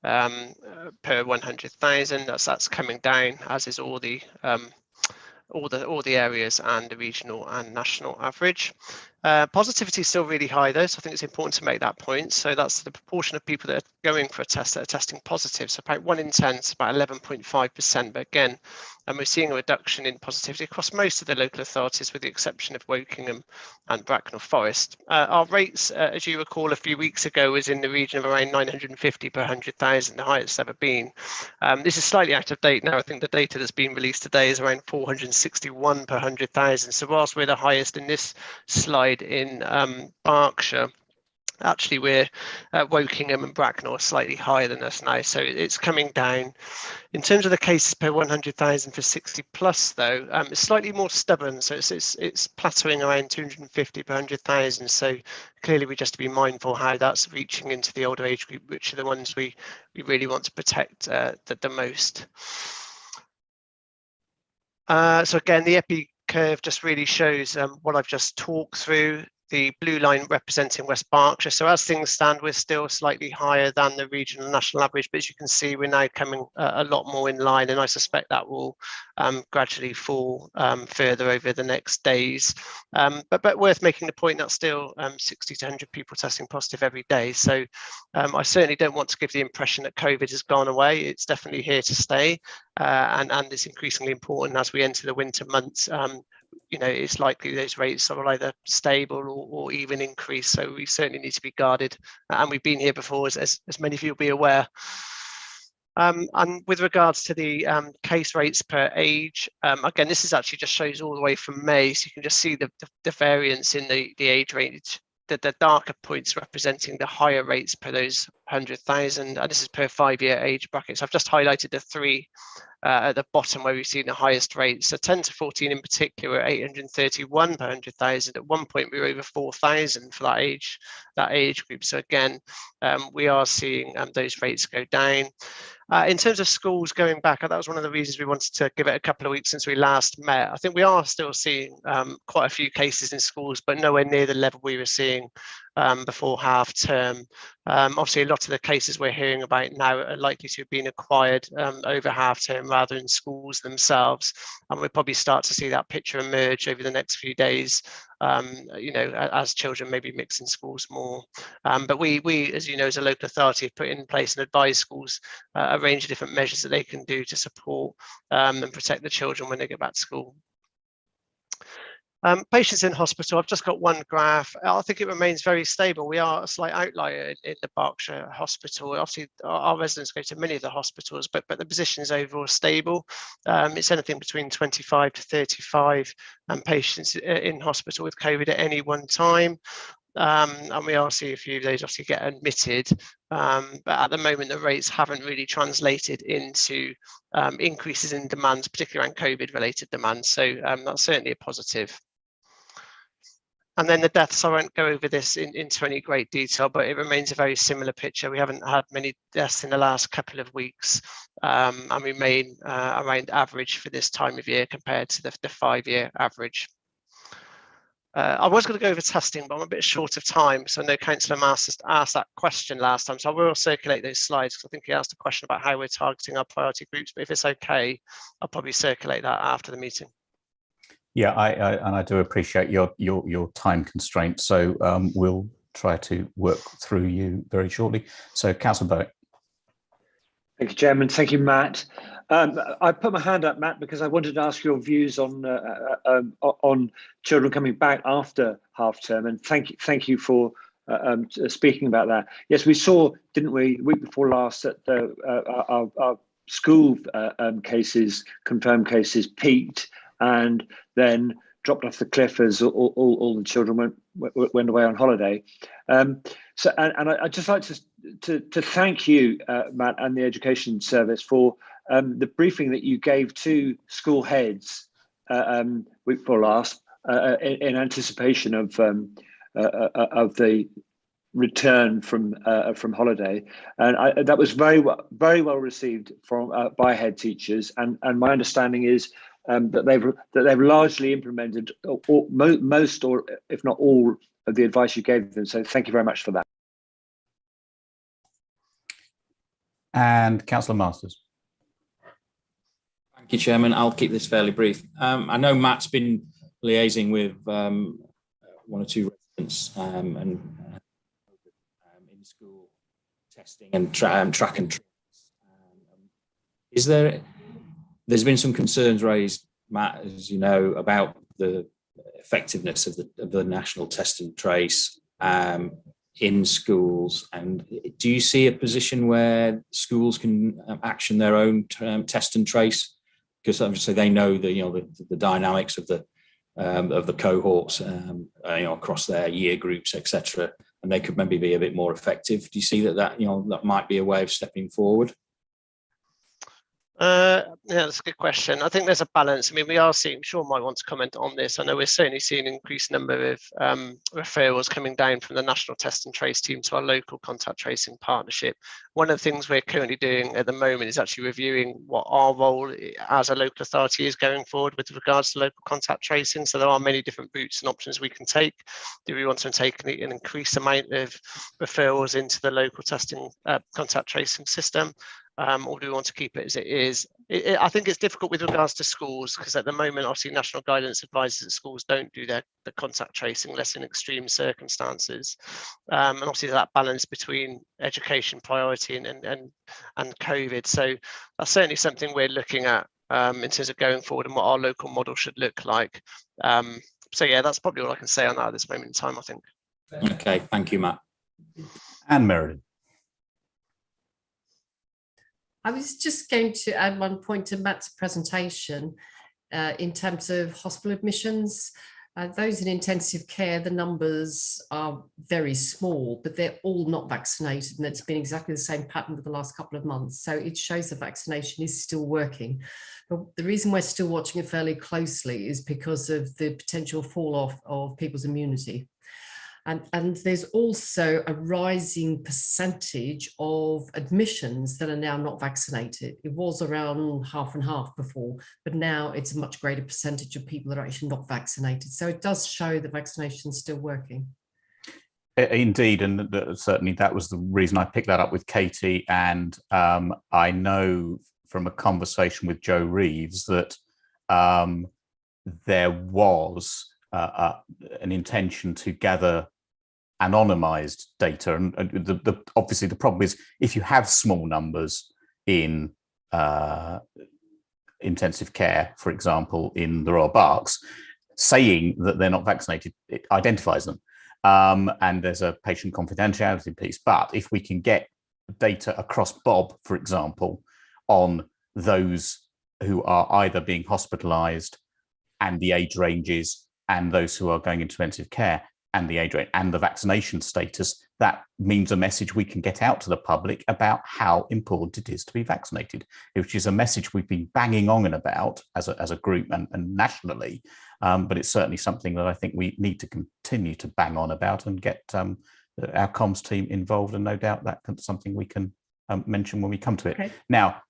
per 100,000. That's coming down, as is all the areas and the regional and national average. Positivity is still really high though, so I think it's important to make that point. So that's the proportion of people that are going for a test that are testing positive. So about 1 in 10, it's about 11.5%. But again, we're seeing a reduction in positivity across most of the local authorities, with the exception of Wokingham and Bracknell Forest. Our rates, as you recall, a few weeks ago was in the region of around 950 per 100,000, the highest ever been. This is slightly out of date now. I think the data that's been released today is around 461 per 100,000. So whilst we're the highest in this slide in Berkshire, Actually, we're Wokingham and Bracknell are slightly higher than us now, so it's coming down. In terms of the cases per 100,000 for 60 plus, though, it's slightly more stubborn, so it's plateauing around 250 per 100,000. So clearly, we just to be mindful how that's reaching into the older age group, which are the ones we really want to protect the most. So again, the epi curve just really shows what I've just talked through. The blue line representing West Berkshire. So as things stand, we're still slightly higher than the regional national average, but as you can see, we're now coming a lot more in line, and I suspect that will gradually fall further over the next days. But worth making the point that still 60 to 100 people testing positive every day. So I certainly don't want to give the impression that COVID has gone away. It's definitely here to stay, and it's increasingly important as we enter the winter months. You know, it's likely those rates are either stable or even increase. So we certainly need to be guarded. And we've been here before, as many of you will be aware. And with regards to the case rates per age, again, this is actually just shows all the way from May. So you can just see the variance in the age range. The darker points representing the higher rates per those 100,000, and this is per 5-year age brackets. I've just highlighted the three at the bottom where we've seen the highest rates. So 10 to 14 in particular, 831 per 100,000. At one point, we were over 4,000 for that age group. So again, we are seeing those rates go down. In terms of schools going back, that was one of the reasons we wanted to give it a couple of weeks since we last met. I think we are still seeing quite a few cases in schools, but nowhere near the level we were seeing before half term. Obviously, a lot of the cases we're hearing about now are likely to have been acquired over half term rather than schools themselves. And we'll probably start to see that picture emerge over the next few days, you know, as children maybe mix in schools more. But we, as you know, as a local authority, have put in place and advise schools a range of different measures that they can do to support and protect the children when they get back to school. Patients in hospital, I've just got one graph. I think it remains very stable. We are a slight outlier in the Berkshire hospital. Obviously, our residents go to many of the hospitals, but the position is overall stable. It's anything between 25 to 35 patients in hospital with COVID at any one time. And we are seeing a few of those obviously get admitted, but at the moment the rates haven't really translated into increases in demands, particularly around COVID related demands. So that's certainly a positive. And then the deaths, I won't go over this into any great detail, but it remains a very similar picture. We haven't had many deaths in the last couple of weeks, and remain around average for this time of year compared to the 5-year average. I was going to go over testing, but I'm a bit short of time. So I know Councillor Masters asked that question last time. So I will circulate those slides because I think he asked a question about how we're targeting our priority groups. But if it's okay, I'll probably circulate that after the meeting. Yeah, I do appreciate your time constraints. So we'll try to work through you very shortly. So Councillor Bowick. Thank you, Chairman. Thank you, Matt. I put my hand up, Matt, because I wanted to ask your views on children coming back after half term, and thank you for speaking about that. Yes, we saw, didn't we, week before last, that our school cases, confirmed cases, peaked and then dropped off the cliff as all the children went away on holiday. So, and I'd just like to thank you, Matt, and the Education Service for the briefing that you gave to school heads week before last in anticipation of the return from holiday, and that was very well received by head teachers. And my understanding is that they've largely implemented most, or if not all, of the advice you gave them. So thank you very much for that. And Councillor Masters. Thank you, Chairman. I'll keep this fairly brief. I know Matt's been liaising with one or two residents and in school testing and track and trace. There's been some concerns raised, Matt, as you know, about the effectiveness of the national test and trace in schools. And do you see a position where schools can action their own test and trace? Because obviously they know the dynamics of the cohorts, across their year groups, etc. and they could maybe be a bit more effective. Do you see that that might be a way of stepping forward? Yeah, that's a good question. I think there's a balance. I mean, we are seeing, Sean might want to comment on this. I know we're certainly seeing an increased number of referrals coming down from the national test and trace team to our local contact tracing partnership. One of the things we're currently doing at the moment is actually reviewing what our role as a local authority is going forward with regards to local contact tracing. So there are many different routes and options we can take. Do we want to take an increased amount of referrals into the local testing contact tracing system? Or do we want to keep it as it is? I think it's difficult with regards to schools, because at the moment, obviously, national guidance advises that schools don't do the contact tracing unless in extreme circumstances. And obviously, that balance between education priority and COVID. So that's certainly something we're looking at in terms of going forward and what our local model should look like. So yeah, that's probably all I can say on that at this moment in time, I think. Okay, thank you, Matt. And Meredith. I was just going to add one point to Matt's presentation in terms of hospital admissions. Those in intensive care, the numbers are very small, but they're all not vaccinated, and it's been exactly the same pattern for the last couple of months. So it shows the vaccination is still working. But the reason we're still watching it fairly closely is because of the potential fall off of people's immunity. And there's also a rising percentage of admissions that are now not vaccinated. It was around half and half before, but now it's a much greater percentage of people that are actually not vaccinated. So it does show that vaccination is still working. Indeed, and certainly that was the reason I picked that up with Katie. And I know from a conversation with Joe Reeves that there was an intention to gather anonymized data, and obviously the problem is if you have small numbers in intensive care, for example, in the Royal Berks, saying that they're not vaccinated, it identifies them, and there's a patient confidentiality piece. But if we can get data across Bob, for example, on those who are either being hospitalized and the age ranges, and those who are going into intensive care and the age rate and the vaccination status, that means a message we can get out to the public about how important it is to be vaccinated, which is a message we've been banging on and about as a group and nationally. But it's certainly something that I think we need to continue to bang on about and get our comms team involved. And no doubt that's something we can mention when we come to it. Okay. Now,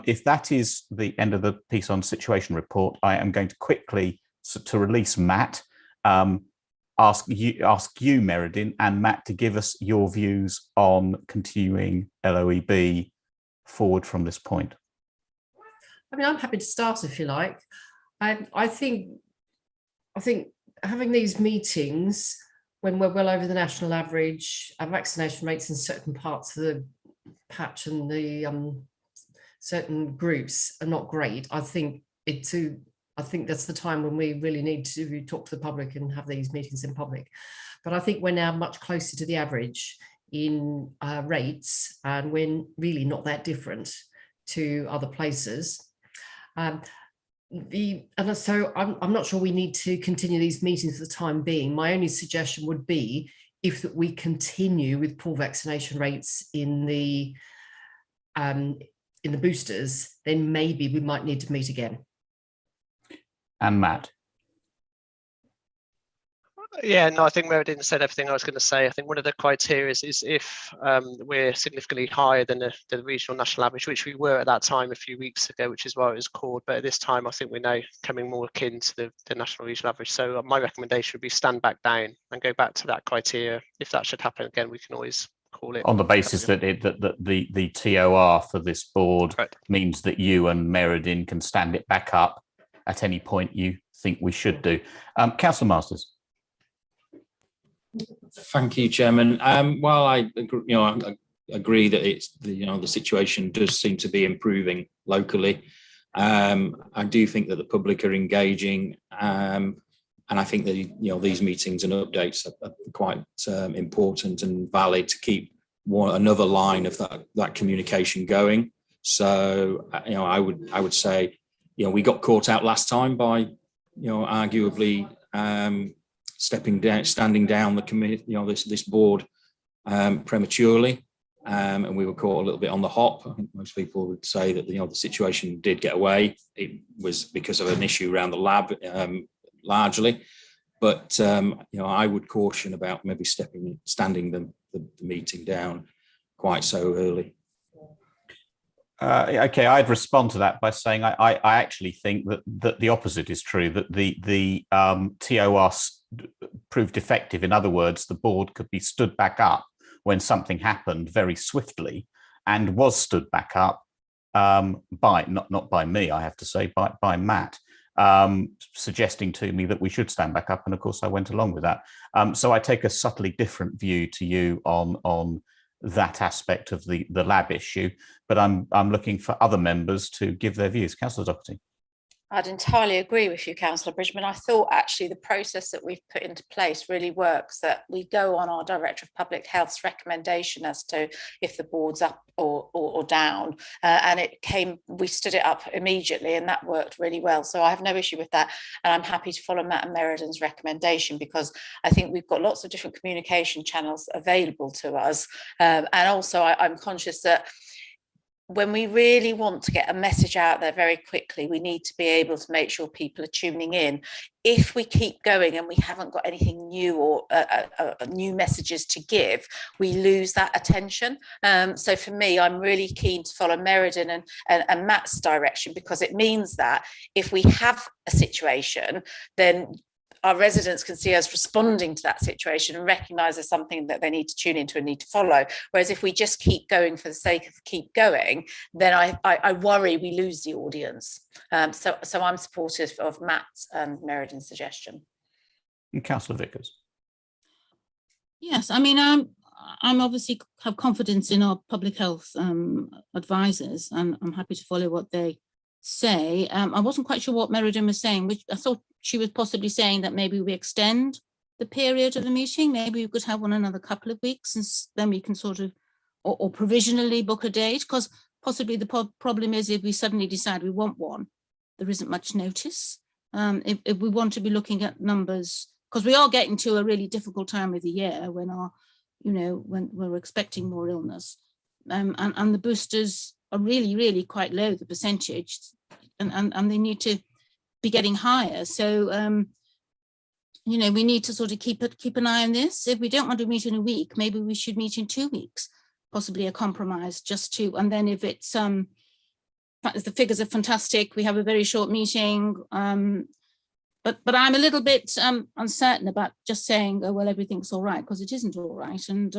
if that is the end of the piece on situation report, I am going to quickly, to release Matt, ask you, Meredith, and Matt to give us your views on continuing LOEB forward from this point. I mean, I'm happy to start if you like. I think having these meetings when we're well over the national average, our vaccination rates in certain parts of the patch and the certain groups are not great. I think that's the time when we really need to talk to the public and have these meetings in public. But I think we're now much closer to the average in rates, and we're really not that different to other places. So I'm not sure we need to continue these meetings for the time being. My only suggestion would be if that we continue with poor vaccination rates in the boosters, then maybe we might need to meet again. And Matt. Yeah, no, I think Meredith said everything I was going to say. I think one of the criteria is if we're significantly higher than the regional national average, which we were at that time a few weeks ago, which is why it was called. But at this time, I think we're now coming more akin to the national regional average. So my recommendation would be stand back down and go back to that criteria. If that should happen again, we can always call it. On the basis that the TOR for this board means that you and Meredith can stand it back up at any point you think we should do. Councillor Masters. Thank you, Chairman. While I agree that it's the situation does seem to be improving locally, I do think that the public are engaging, and I think that these meetings and updates are quite important and valid to keep another line of that communication going. So I would say we got caught out last time by arguably standing down the committee, this board prematurely, and we were caught a little bit on the hop. I think most people would say that the situation did get away. It was because of an issue around the lab, largely. But I would caution about maybe standing the meeting down quite so early. Okay, I'd respond to that by saying I actually think that the opposite is true, that the TOR proved effective. In other words, the board could be stood back up when something happened very swiftly, and was stood back up by not by me, I have to say, by Matt, suggesting to me that we should stand back up, and of course I went along with that. So I take a subtly different view to you on that aspect of the lab issue, but I'm looking for other members to give their views. Councillor Doherty. I'd entirely agree with you, Councillor Bridgman. I thought actually the process that we've put into place really works, that we go on our Director of Public Health's recommendation as to if the board's up or down, and we stood it up immediately, and that worked really well. So I have no issue with that, and I'm happy to follow Matt and Merredin's recommendation, because I think we've got lots of different communication channels available to us, and also I'm conscious that when we really want to get a message out there very quickly, we need to be able to make sure people are tuning in. If we keep going and we haven't got anything new or new messages to give, we lose that attention. So for me, I'm really keen to follow Merredin and Matt's direction, because it means that if we have a situation, then our residents can see us responding to that situation and recognise there's something that they need to tune into and need to follow. Whereas if we just keep going for the sake of keep going, then I worry we lose the audience. So I'm supportive of Matt's and Merredin's suggestion. And Councillor Vickers. Yes, I mean, I'm obviously have confidence in our public health advisors, and I'm happy to follow what they say. I wasn't quite sure what Merredin was saying, which I thought she was possibly saying that maybe we extend the period of the meeting. Maybe we could have one another couple of weeks, and then we can sort of, or provisionally book a date, because possibly the problem is if we suddenly decide we want one, there isn't much notice. If we want to be looking at numbers, because we are getting to a really difficult time of the year when when we're expecting more illness, and the boosters are really quite low, the percentage, and they need to be getting higher. So we need to sort of keep an eye on this. If we don't want to meet in a week, maybe we should meet in 2 weeks, possibly a compromise, and then if it's if the figures are fantastic, we have a very short meeting. But I'm a little bit uncertain about just saying, oh well, everything's all right, because it isn't all right. And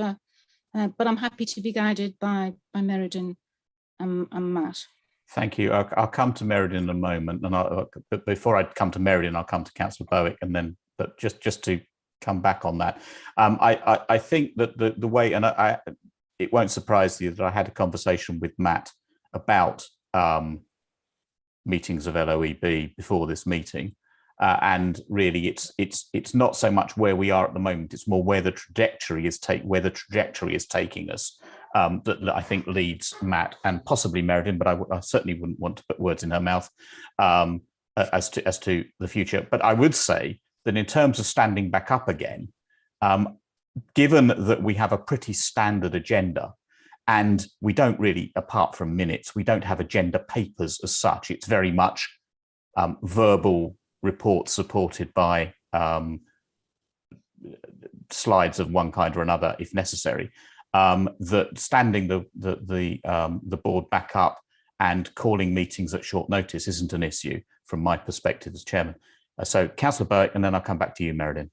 but I'm happy to be guided by Merredin and Matt. Thank you. I'll come to Merredin in a moment, but before I come to Merredin, I'll come to Councillor Bowick, and then, but just to come back on that, I think that the way, and it won't surprise you that I had a conversation with Matt about meetings of LOEB before this meeting, and really it's not so much where we are at the moment; it's more where the trajectory is taking us. That I think leads Matt and possibly Merredin, but I certainly wouldn't want to put words in her mouth as to the future. But I would say that in terms of standing back up again, given that we have a pretty standard agenda, and we don't really, apart from minutes, we don't have agenda papers as such. It's very much verbal reports supported by slides of one kind or another, if necessary. That standing the board back up and calling meetings at short notice isn't an issue from my perspective as chairman. So Councillor Bowick, and then I'll come back to you, Merredin.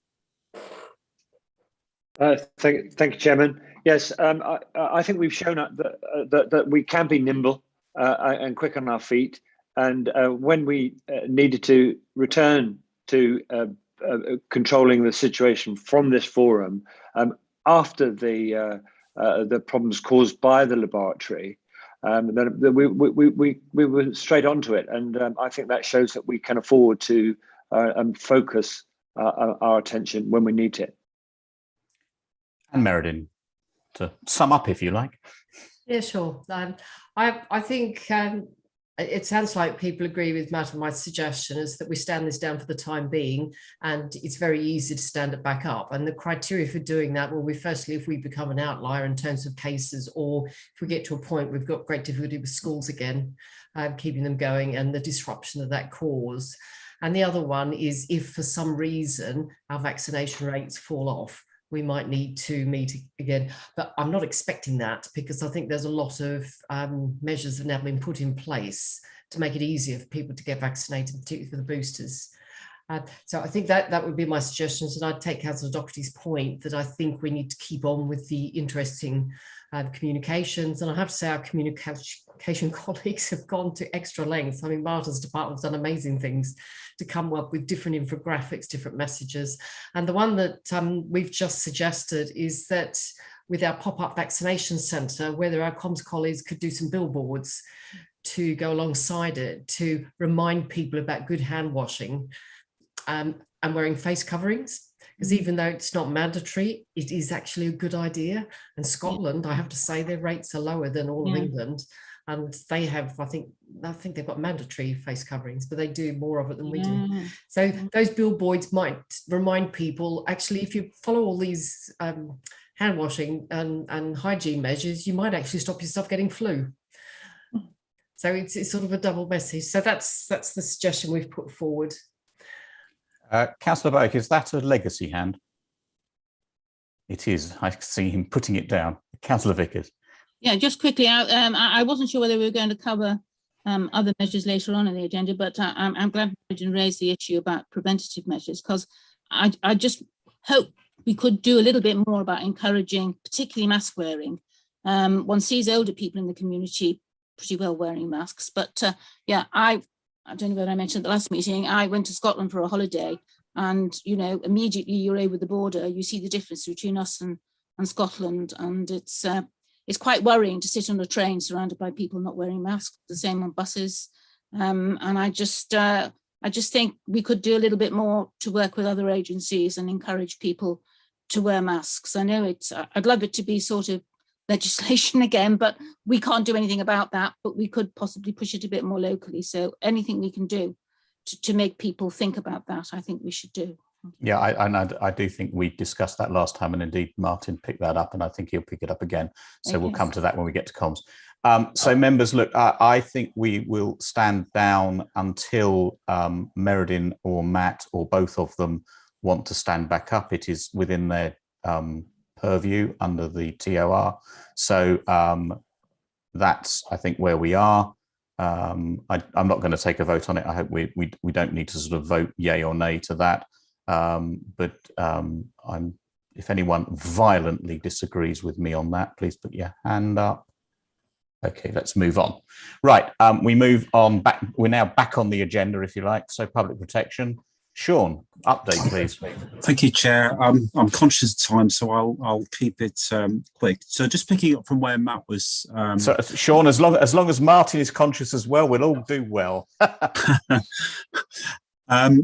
Thank you, Chairman. Yes, I think we've shown that we can be nimble and quick on our feet, and when we needed to return to controlling the situation from this forum after the problems caused by the laboratory, we were straight onto it, and I think that shows that we can afford to focus our attention when we need it. And Merredin, to sum up, if you like. Yeah, sure. I think it sounds like people agree with Matt and my suggestion is that we stand this down for the time being, and it's very easy to stand it back up. And the criteria for doing that will be, firstly, if we become an outlier in terms of cases, or if we get to a point we've got great difficulty with schools again, keeping them going, and the disruption that that caused. And the other one is if for some reason our vaccination rates fall off, we might need to meet again. But I'm not expecting that, because I think there's a lot of measures that have now been put in place to make it easier for people to get vaccinated, particularly for the boosters. So I think that would be my suggestions, and I'd take Councillor Doherty's point that I think we need to keep on with the interesting communications. And I have to say our communication colleagues have gone to extra lengths. I mean, Martin's department's done amazing things to come up with different infographics, different messages. And the one that we've just suggested is that with our pop-up vaccination centre, whether our comms colleagues could do some billboards to go alongside it to remind people about good hand washing and wearing face coverings. Because even though it's not mandatory, it is actually a good idea. And Scotland, I have to say, their rates are lower than all of England. And they have, I think they've got mandatory face coverings, but they do more of it than we do. So those billboards might remind people, actually, if you follow all these hand washing and hygiene measures, you might actually stop yourself getting flu. So it's sort of a double message. So that's the suggestion we've put forward. Councillor Burke, is that a legacy hand? It is. I see him putting it down. Councillor Vickers. Yeah, just quickly, I wasn't sure whether we were going to cover other measures later on in the agenda, but I'm glad we didn't raise the issue about preventative measures, because I just hope we could do a little bit more about encouraging, particularly mask wearing. One sees older people in the community pretty well wearing masks, but yeah, I don't know whether I mentioned at the last meeting, I went to Scotland for a holiday, and, you know, immediately you're over the border, you see the difference between us and Scotland, and it's quite worrying to sit on a train surrounded by people not wearing masks, the same on buses. And I just think we could do a little bit more to work with other agencies and encourage people to wear masks. I know I'd love it to be sort of legislation again, but we can't do anything about that, but we could possibly push it a bit more locally. So anything we can do to make people think about that, I think we should do. Yeah, I do think we discussed that last time, and indeed Martin picked that up, and I think he'll pick it up again. So okay. We'll come to that when we get to comms. So members, look, I think we will stand down until Merredin or Matt or both of them want to stand back up. It is within their purview under the TOR. So that's, I think, where we are. I'm not going to take a vote on it. I hope we don't need to sort of vote yay or nay to that. But if anyone violently disagrees with me on that, please put your hand up. Okay, let's move on. Right, we move on back. We're now back on the agenda, if you like. So public protection. Sean, update, please. Thank you, Chair. I'm conscious of time, so I'll keep it quick. So just picking up from where Matt was. So Sean, as long as Martin is conscious as well, we'll all do well.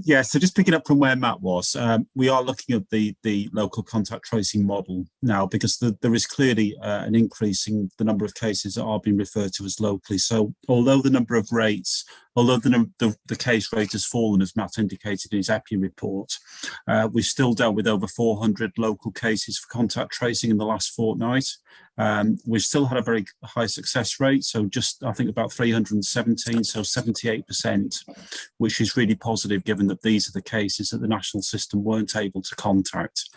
Yeah, so just picking up from where Matt was, we are looking at the local contact tracing model now, because there is clearly an increase in the number of cases that are being referred to as locally. So although the number of rates, although the case rate has fallen, as Matt indicated in his EPI report, we've still dealt with over 400 local cases for contact tracing in the last fortnight. We've still had a very high success rate, so just I think about 317, so 78%, which is really positive given that these are the cases that the national system weren't able to contact.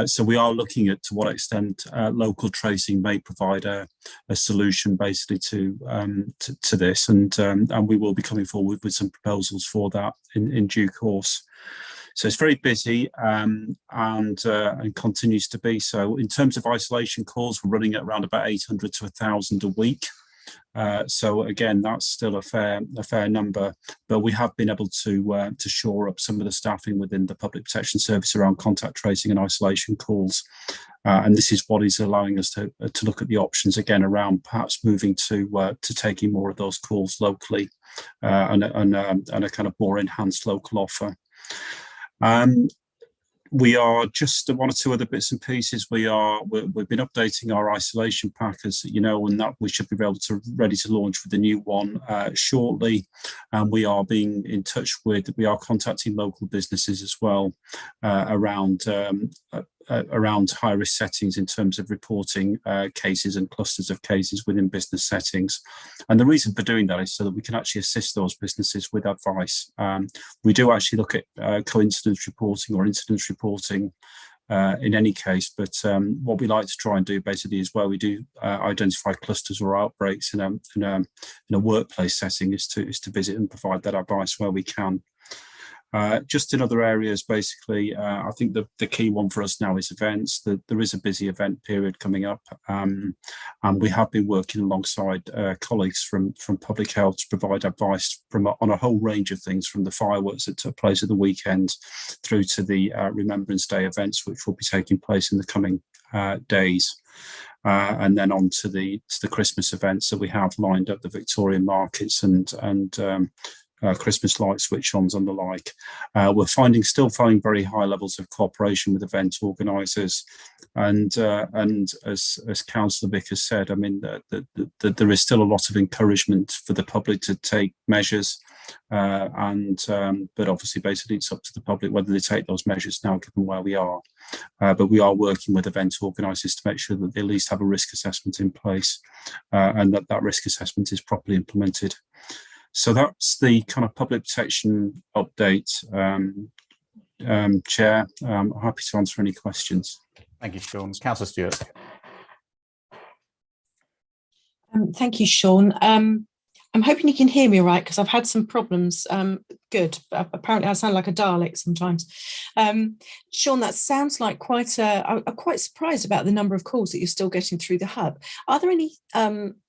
So we are looking at to what extent local tracing may provide a solution basically to this, and we will be coming forward with some proposals for that in due course. So it's very busy and continues to be so. In terms of isolation calls, we're running at around about 800 to 1,000 a week. So again, that's still a fair number, but we have been able to shore up some of the staffing within the Public Protection Service around contact tracing and isolation calls. And this is what is allowing us to look at the options again around perhaps moving to taking more of those calls locally and a kind of more enhanced local offer. We are just one or two other bits and pieces. We've been updating our isolation pack, as you know, and that we should be ready to launch with the new one shortly. And we are being in touch with, we are contacting local businesses as well around high risk settings in terms of reporting cases and clusters of cases within business settings. And the reason for doing that is so that we can actually assist those businesses with advice. We do actually look at coincidence reporting or incidence reporting in any case, but what we like to try and do basically is where we do identify clusters or outbreaks in a workplace setting is to visit and provide that advice where we can. Just in other areas, basically, I think the key one for us now is events. There is a busy event period coming up, and we have been working alongside colleagues from public health to provide advice on a whole range of things, from the fireworks that took place at the weekend through to the Remembrance Day events, which will be taking place in the coming days. And then on to the Christmas events that we have lined up, the Victorian markets and Christmas light switch-ons and the like. We're still finding very high levels of cooperation with event organisers, and as Councillor Vickers said, I mean there is still a lot of encouragement for the public to take measures, but obviously basically it's up to the public whether they take those measures now, given where we are. But we are working with event organisers to make sure that they at least have a risk assessment in place, and that risk assessment is properly implemented. So that's the kind of public protection update, Chair. I'm happy to answer any questions. Thank you, Sean. Councillor Stewart. Thank you, Sean. I'm hoping you can hear me all right, because I've had some problems. Good. Apparently I sound like a Dalek sometimes. Sean, that sounds like I'm quite surprised about the number of calls that you're still getting through the hub. Are there any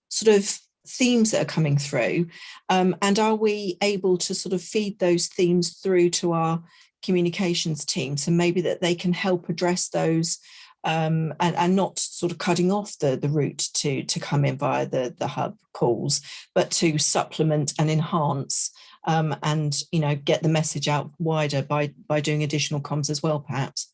sort of themes that are coming through, and are we able to sort of feed those themes through to our communications team, so maybe that they can help address those, and not sort of cutting off the route to come in via the hub calls, but to supplement and enhance, and get the message out wider by doing additional comms as well, perhaps?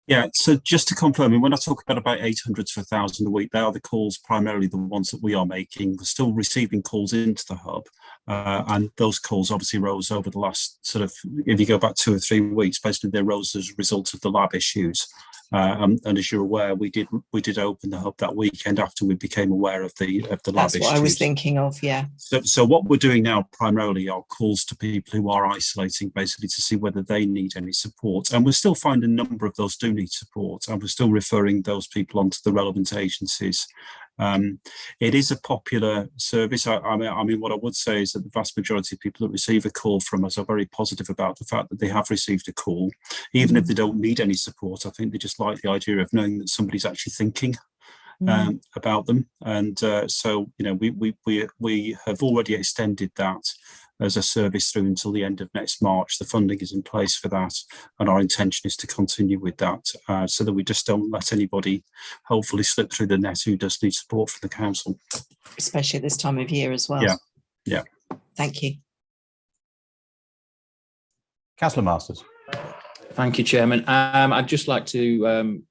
Yeah, so just to confirm, when I talk about 800 to 1,000 a week, they are the calls, primarily the ones that we are making. We're still receiving calls into the hub, and those calls obviously rose over the last if you go back 2 or 3 weeks, basically they rose as a result of the lab issues. And as you're aware, we did open the hub that weekend after we became aware of the lab issues. That's what I was thinking of, yeah. So what we're doing now primarily are calls to people who are isolating, basically to see whether they need any support. And we're still finding a number of those do need support, and we're still referring those people onto the relevant agencies. It is a popular service. I mean, what I would say is that the vast majority of people that receive a call from us are very positive about the fact that they have received a call, even if they don't need any support. I think they just like the idea of knowing that somebody's actually thinking about them. And so, we have already extended that as a service through until the end of next March. The funding is in place for that, and our intention is to continue with that, so that we just don't let anybody hopefully slip through the net who does need support from the council. Especially at this time of year as well. Yeah. Thank you. Councillor Masters. Thank you, Chairman. I'd just like to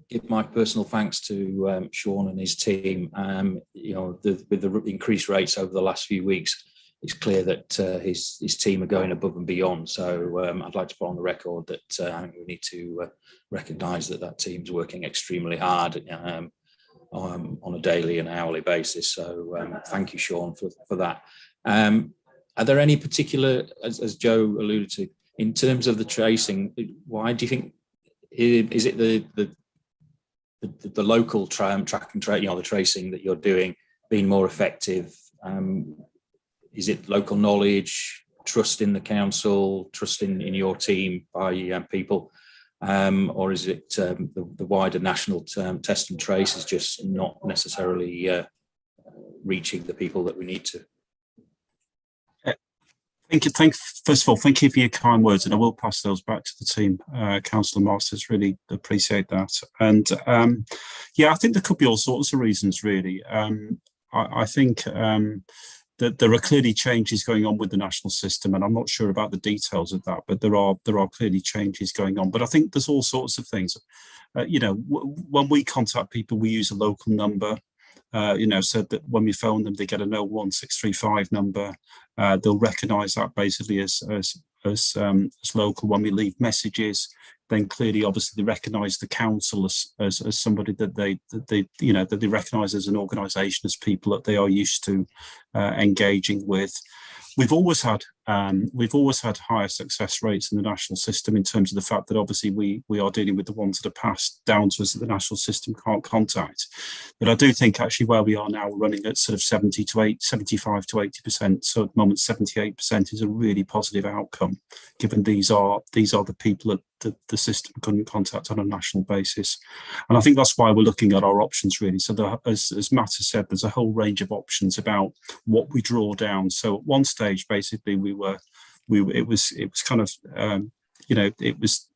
give my personal thanks to Sean and his team. With the increased rates over the last few weeks, it's clear that his team are going above and beyond. So I'd like to put on the record that I think we need to recognise that team's working extremely hard on a daily and hourly basis. So thank you, Sean, for that. Are there any particular, as Joe alluded to, in terms of the tracing, why do you think, is it the local track and trace, the tracing that you're doing being more effective? Is it local knowledge, trust in the council, trust in your team by people, or is it the wider national test and trace is just not necessarily reaching the people that we need to? First of all, thank you for your kind words, and I will pass those back to the team. Councillor Masters, really appreciate that. And I think there could be all sorts of reasons, really. I think there are clearly changes going on with the national system, and I'm not sure about the details of that, but there are clearly changes going on. But I think there's all sorts of things. When we contact people, we use a local number. So that when we phone them, they get a 01635 number. They'll recognise that basically as local. When we leave messages, then clearly, obviously, they recognise the council as somebody that they recognise as an organisation, as people that they are used to engaging with. We've always had higher success rates in the national system in terms of the fact that obviously we are dealing with the ones that are passed down to us that the national system can't contact. But I do think actually where we are now, we're running at sort of 75 to 80%. So at the moment, 78% is a really positive outcome, given these are the people that the system couldn't contact on a national basis. And I think that's why we're looking at our options really. So as Matt has said, there's a whole range of options about what we draw down. So at one stage, basically, it was kind of, it was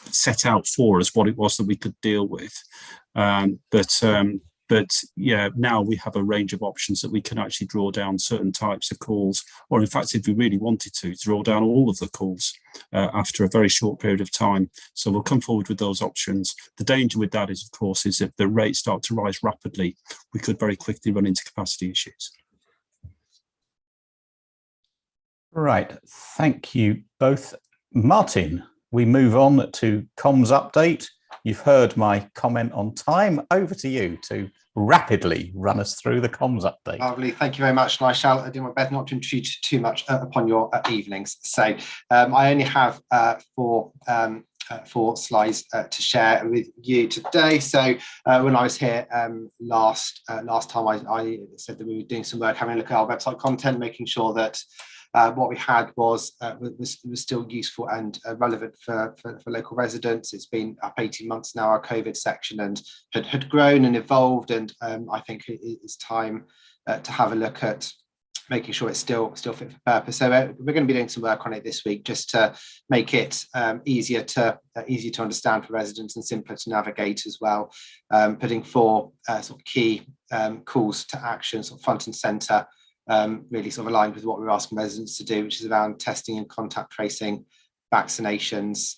set out for us what it was that we could deal with. But yeah, now we have a range of options that we can actually draw down certain types of calls, or in fact, if we really wanted to, draw down all of the calls after a very short period of time. So we'll come forward with those options. The danger with that is, of course, is if the rates start to rise rapidly, we could very quickly run into capacity issues. Right, thank you both. Martin, we move on to comms update. You've heard my comment on time. Over to you to rapidly run us through the comms update. Lovely, thank you very much. And I shall do my best not to intrude too much upon your evenings. So I only have four slides to share with you today. So when I was here last time, I said that we were doing some work, having a look at our website content, making sure that what we had was still useful and relevant for local residents. It's been up 18 months now, our COVID section, and had grown and evolved, and I think it's time to have a look at making sure it's still fit for purpose. So we're going to be doing some work on it this week, just to make it easier to understand for residents and simpler to navigate as well. Putting four sort of key calls to action, sort of front and centre, really sort of aligned with what we're asking residents to do, which is around testing and contact tracing, vaccinations,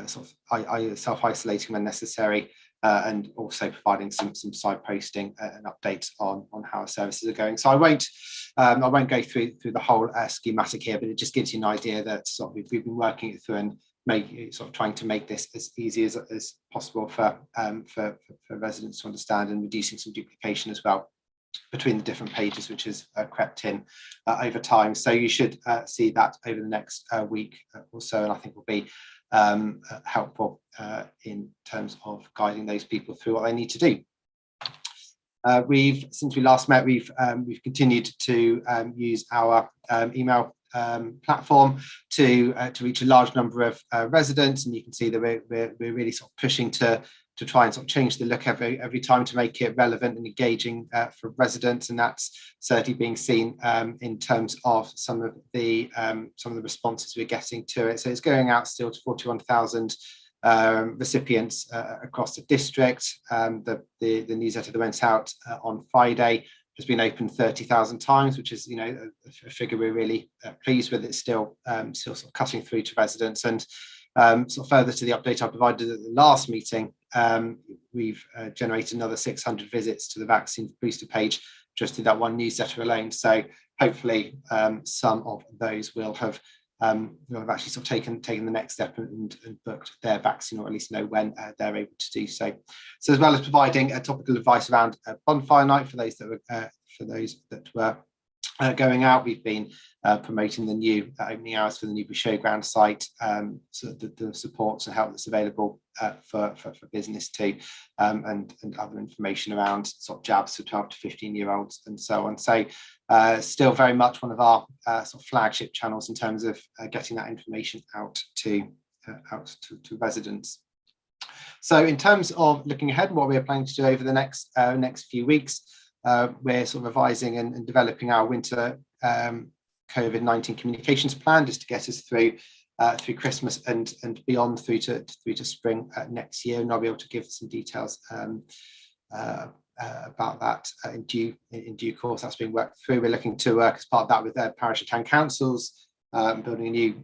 sort of self-isolating when necessary, and also providing some side posting and updates on how our services are going. So I won't go through the whole schematic here, but it just gives you an idea that sort of we've been working it through and trying to make this as easy as possible for residents to understand, and reducing some duplication as well between the different pages, which has crept in over time. So you should see that over the next week or so, and I think will be helpful in terms of guiding those people through what they need to do. Since we last met, we've continued to use our email platform to reach a large number of residents, and you can see that we're really sort of pushing to try and sort of change the look every time to make it relevant and engaging for residents, and that's certainly being seen in terms of some of the responses we're getting to it. So it's going out still to 41,000 recipients across the district. The newsletter that went out on Friday has been opened 30,000 times, which is a figure we're really pleased with. It's still sort of cutting through to residents. And sort of further to the update I provided at the last meeting, we've generated another 600 visits to the vaccine booster page just through that one newsletter alone. So hopefully some of those will have actually sort of taken the next step and booked their vaccine, or at least know when they're able to do so. So as well as providing topical advice around bonfire night for those that were going out, we've been promoting the new opening hours for the Newbury Showground site, so the supports and help that's available for business too, and other information around sort of jabs for 12 to 15-year-olds and so on. So still very much one of our sort of flagship channels in terms of getting that information out to residents. So in terms of looking ahead, what we are planning to do over the next few weeks, we're sort of revising and developing our winter COVID-19 communications plan, just to get us through Christmas and beyond, through to spring next year. And I'll be able to give some details that in due course. That's being worked through. We're looking to work as part of that with their parish and town councils, building a new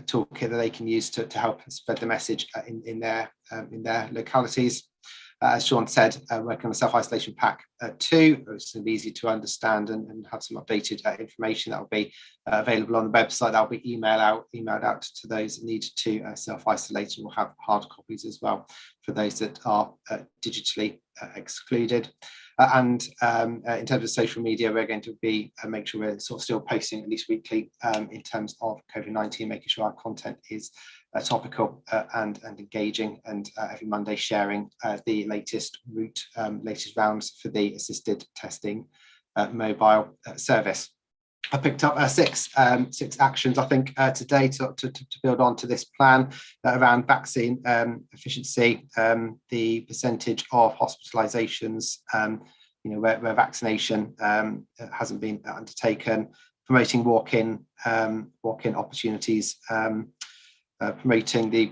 toolkit that they can use to help spread the message in their localities. As Sean said, working on a self-isolation pack 2, which is going to be easy to understand and have some updated information that will be available on the website. That will be emailed out to those that need to self-isolate, and we'll have hard copies as well for those that are digitally excluded. And in terms of social media, we're going to be make sure we're sort of still posting at least weekly in terms of COVID-19, making sure our content is topical and engaging, and every Monday sharing the latest latest rounds for the assisted testing mobile service. I picked up six actions, I think, today to build on to this plan around vaccine efficiency, the percentage of hospitalizations, where vaccination hasn't been undertaken, promoting walk-in opportunities, promoting the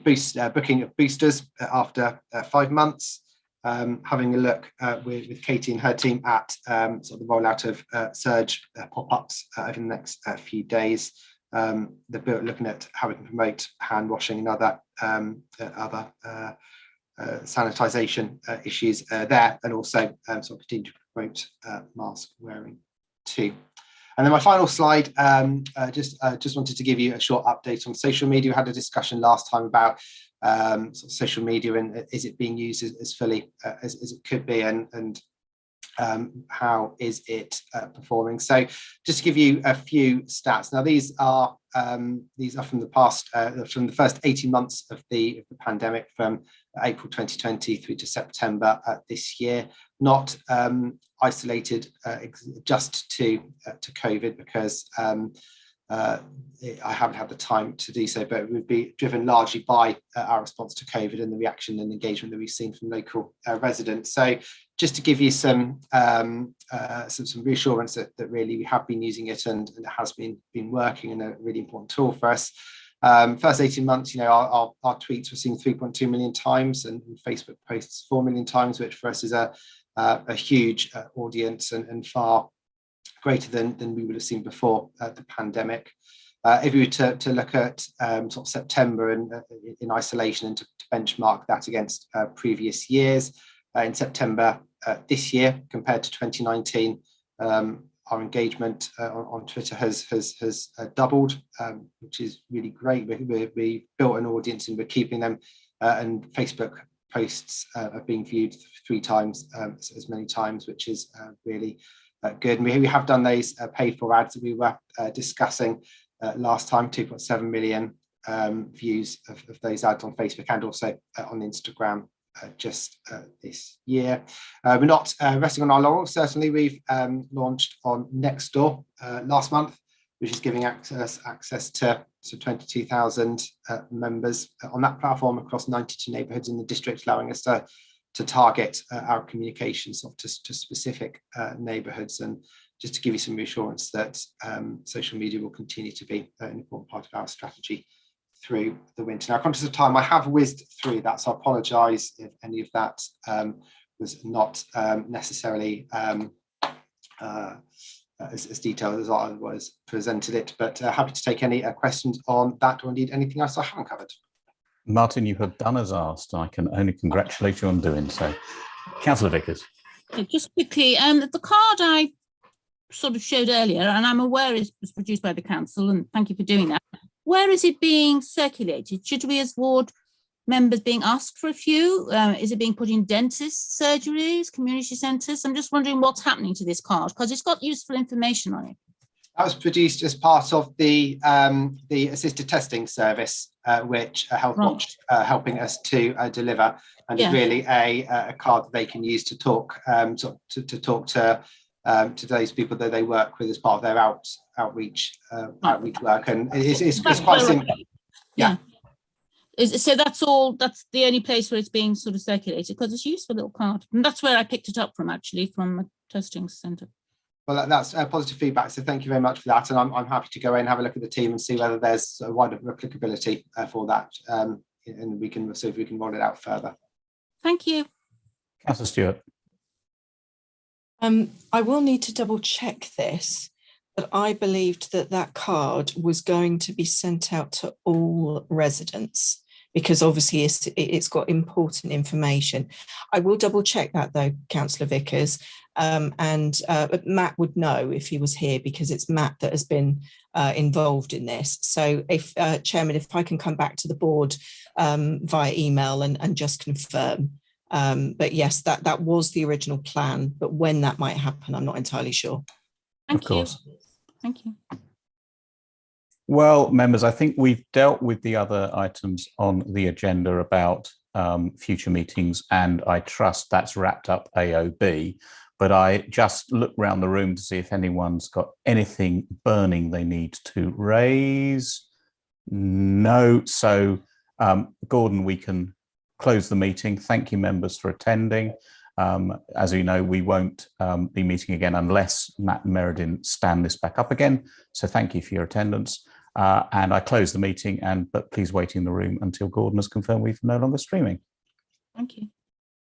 booking of boosters after 5 months, having a look with Katie and her team at sort of the rollout of surge pop-ups over the next few days. Looking at how we can promote hand washing and other sanitisation issues there, and also sort of continue to promote mask wearing too. And then my final slide, just wanted to give you a short update on social media. We had a discussion last time about sort of social media and is it being used as fully as it could be, and how is it performing. So just to give you a few stats. Now these are from the past, from the first 18 months of the pandemic, from April 2020 through to September this year, not isolated just to COVID, because I haven't had the time to do so, but it would be driven largely by our response to COVID and the reaction and engagement that we've seen from local residents. So just to give you some reassurance that really we have been using it, and it has been working, and a really important tool for us. First 18 months, our tweets were seen 3.2 million times, and Facebook posts 4 million times, which for us is a huge audience, and far greater than we would have seen before the pandemic. If we were to look at sort of September in isolation, and to benchmark that against previous years, in September this year compared to 2019, our engagement on Twitter has doubled, which is really great. We built an audience and we're keeping them, and Facebook posts are being viewed 3 times as many times, which is really good. And we have done those paid for ads that we were discussing last time, 2.7 million views of those ads on Facebook and also on Instagram just this year. We're not resting on our laurels. Certainly, we've launched on Nextdoor last month, which is giving access to 22,000 members on that platform across 92 neighbourhoods in the district, allowing us to target our communications to specific neighbourhoods. And just to give you some reassurance that social media will continue to be an important part of our strategy through the winter. Now, conscious of time, I have whizzed through that, so I apologise if any of that was not necessarily as detailed as I was presented it, but happy to take any questions on that, or indeed anything else I haven't covered. Martin, you have done as asked. I can only congratulate you on doing so. Councillor Vickers. Just quickly, the card I sort of showed earlier, and I'm aware it was produced by the council, and thank you for doing that. Where is it being circulated? Should we as ward members being asked for a few? Is it being put in dentists, surgeries, community centres? I'm just wondering what's happening to this card, because it's got useful information on it. That was produced as part of the assisted testing service, which Health Watch helping us to deliver, and it's really a card that they can use to talk to talk to those people that they work with as part of their outreach work, and it's quite simple. Yeah. So that's the only place where it's being sort of circulated, because it's a useful little card, and that's where I picked it up from, actually, from a testing centre. Well, that's positive feedback, so thank you very much for that, and I'm happy to go in and have a look at the team and see whether there's a wider applicability for that, and we can see if we can roll it out further. Thank you. Councillor Stewart. I will need to double check this, but I believed that that card was going to be sent out to all residents because obviously it's got important information. I will double check that though, Councillor Vickers, and Matt would know if he was here because it's Matt that has been involved in this. So if Chairman, if I can come back to the board via email and just confirm. But yes, that was the original plan, but when that might happen, I'm not entirely sure. Thank you. course. Thank you. Well, members, I think we've dealt with the other items on the agenda about future meetings, and I trust that's wrapped up AOB. But I just look around the room to see if anyone's got anything burning they need to raise. No. So, Gordon, we can close the meeting. Thank you, members, for attending. As you know, we won't be meeting again unless Matt and Meriden stand this back up again. So thank you for your attendance. And I close the meeting, but please wait in the room until Gordon has confirmed we're no longer streaming. Thank you.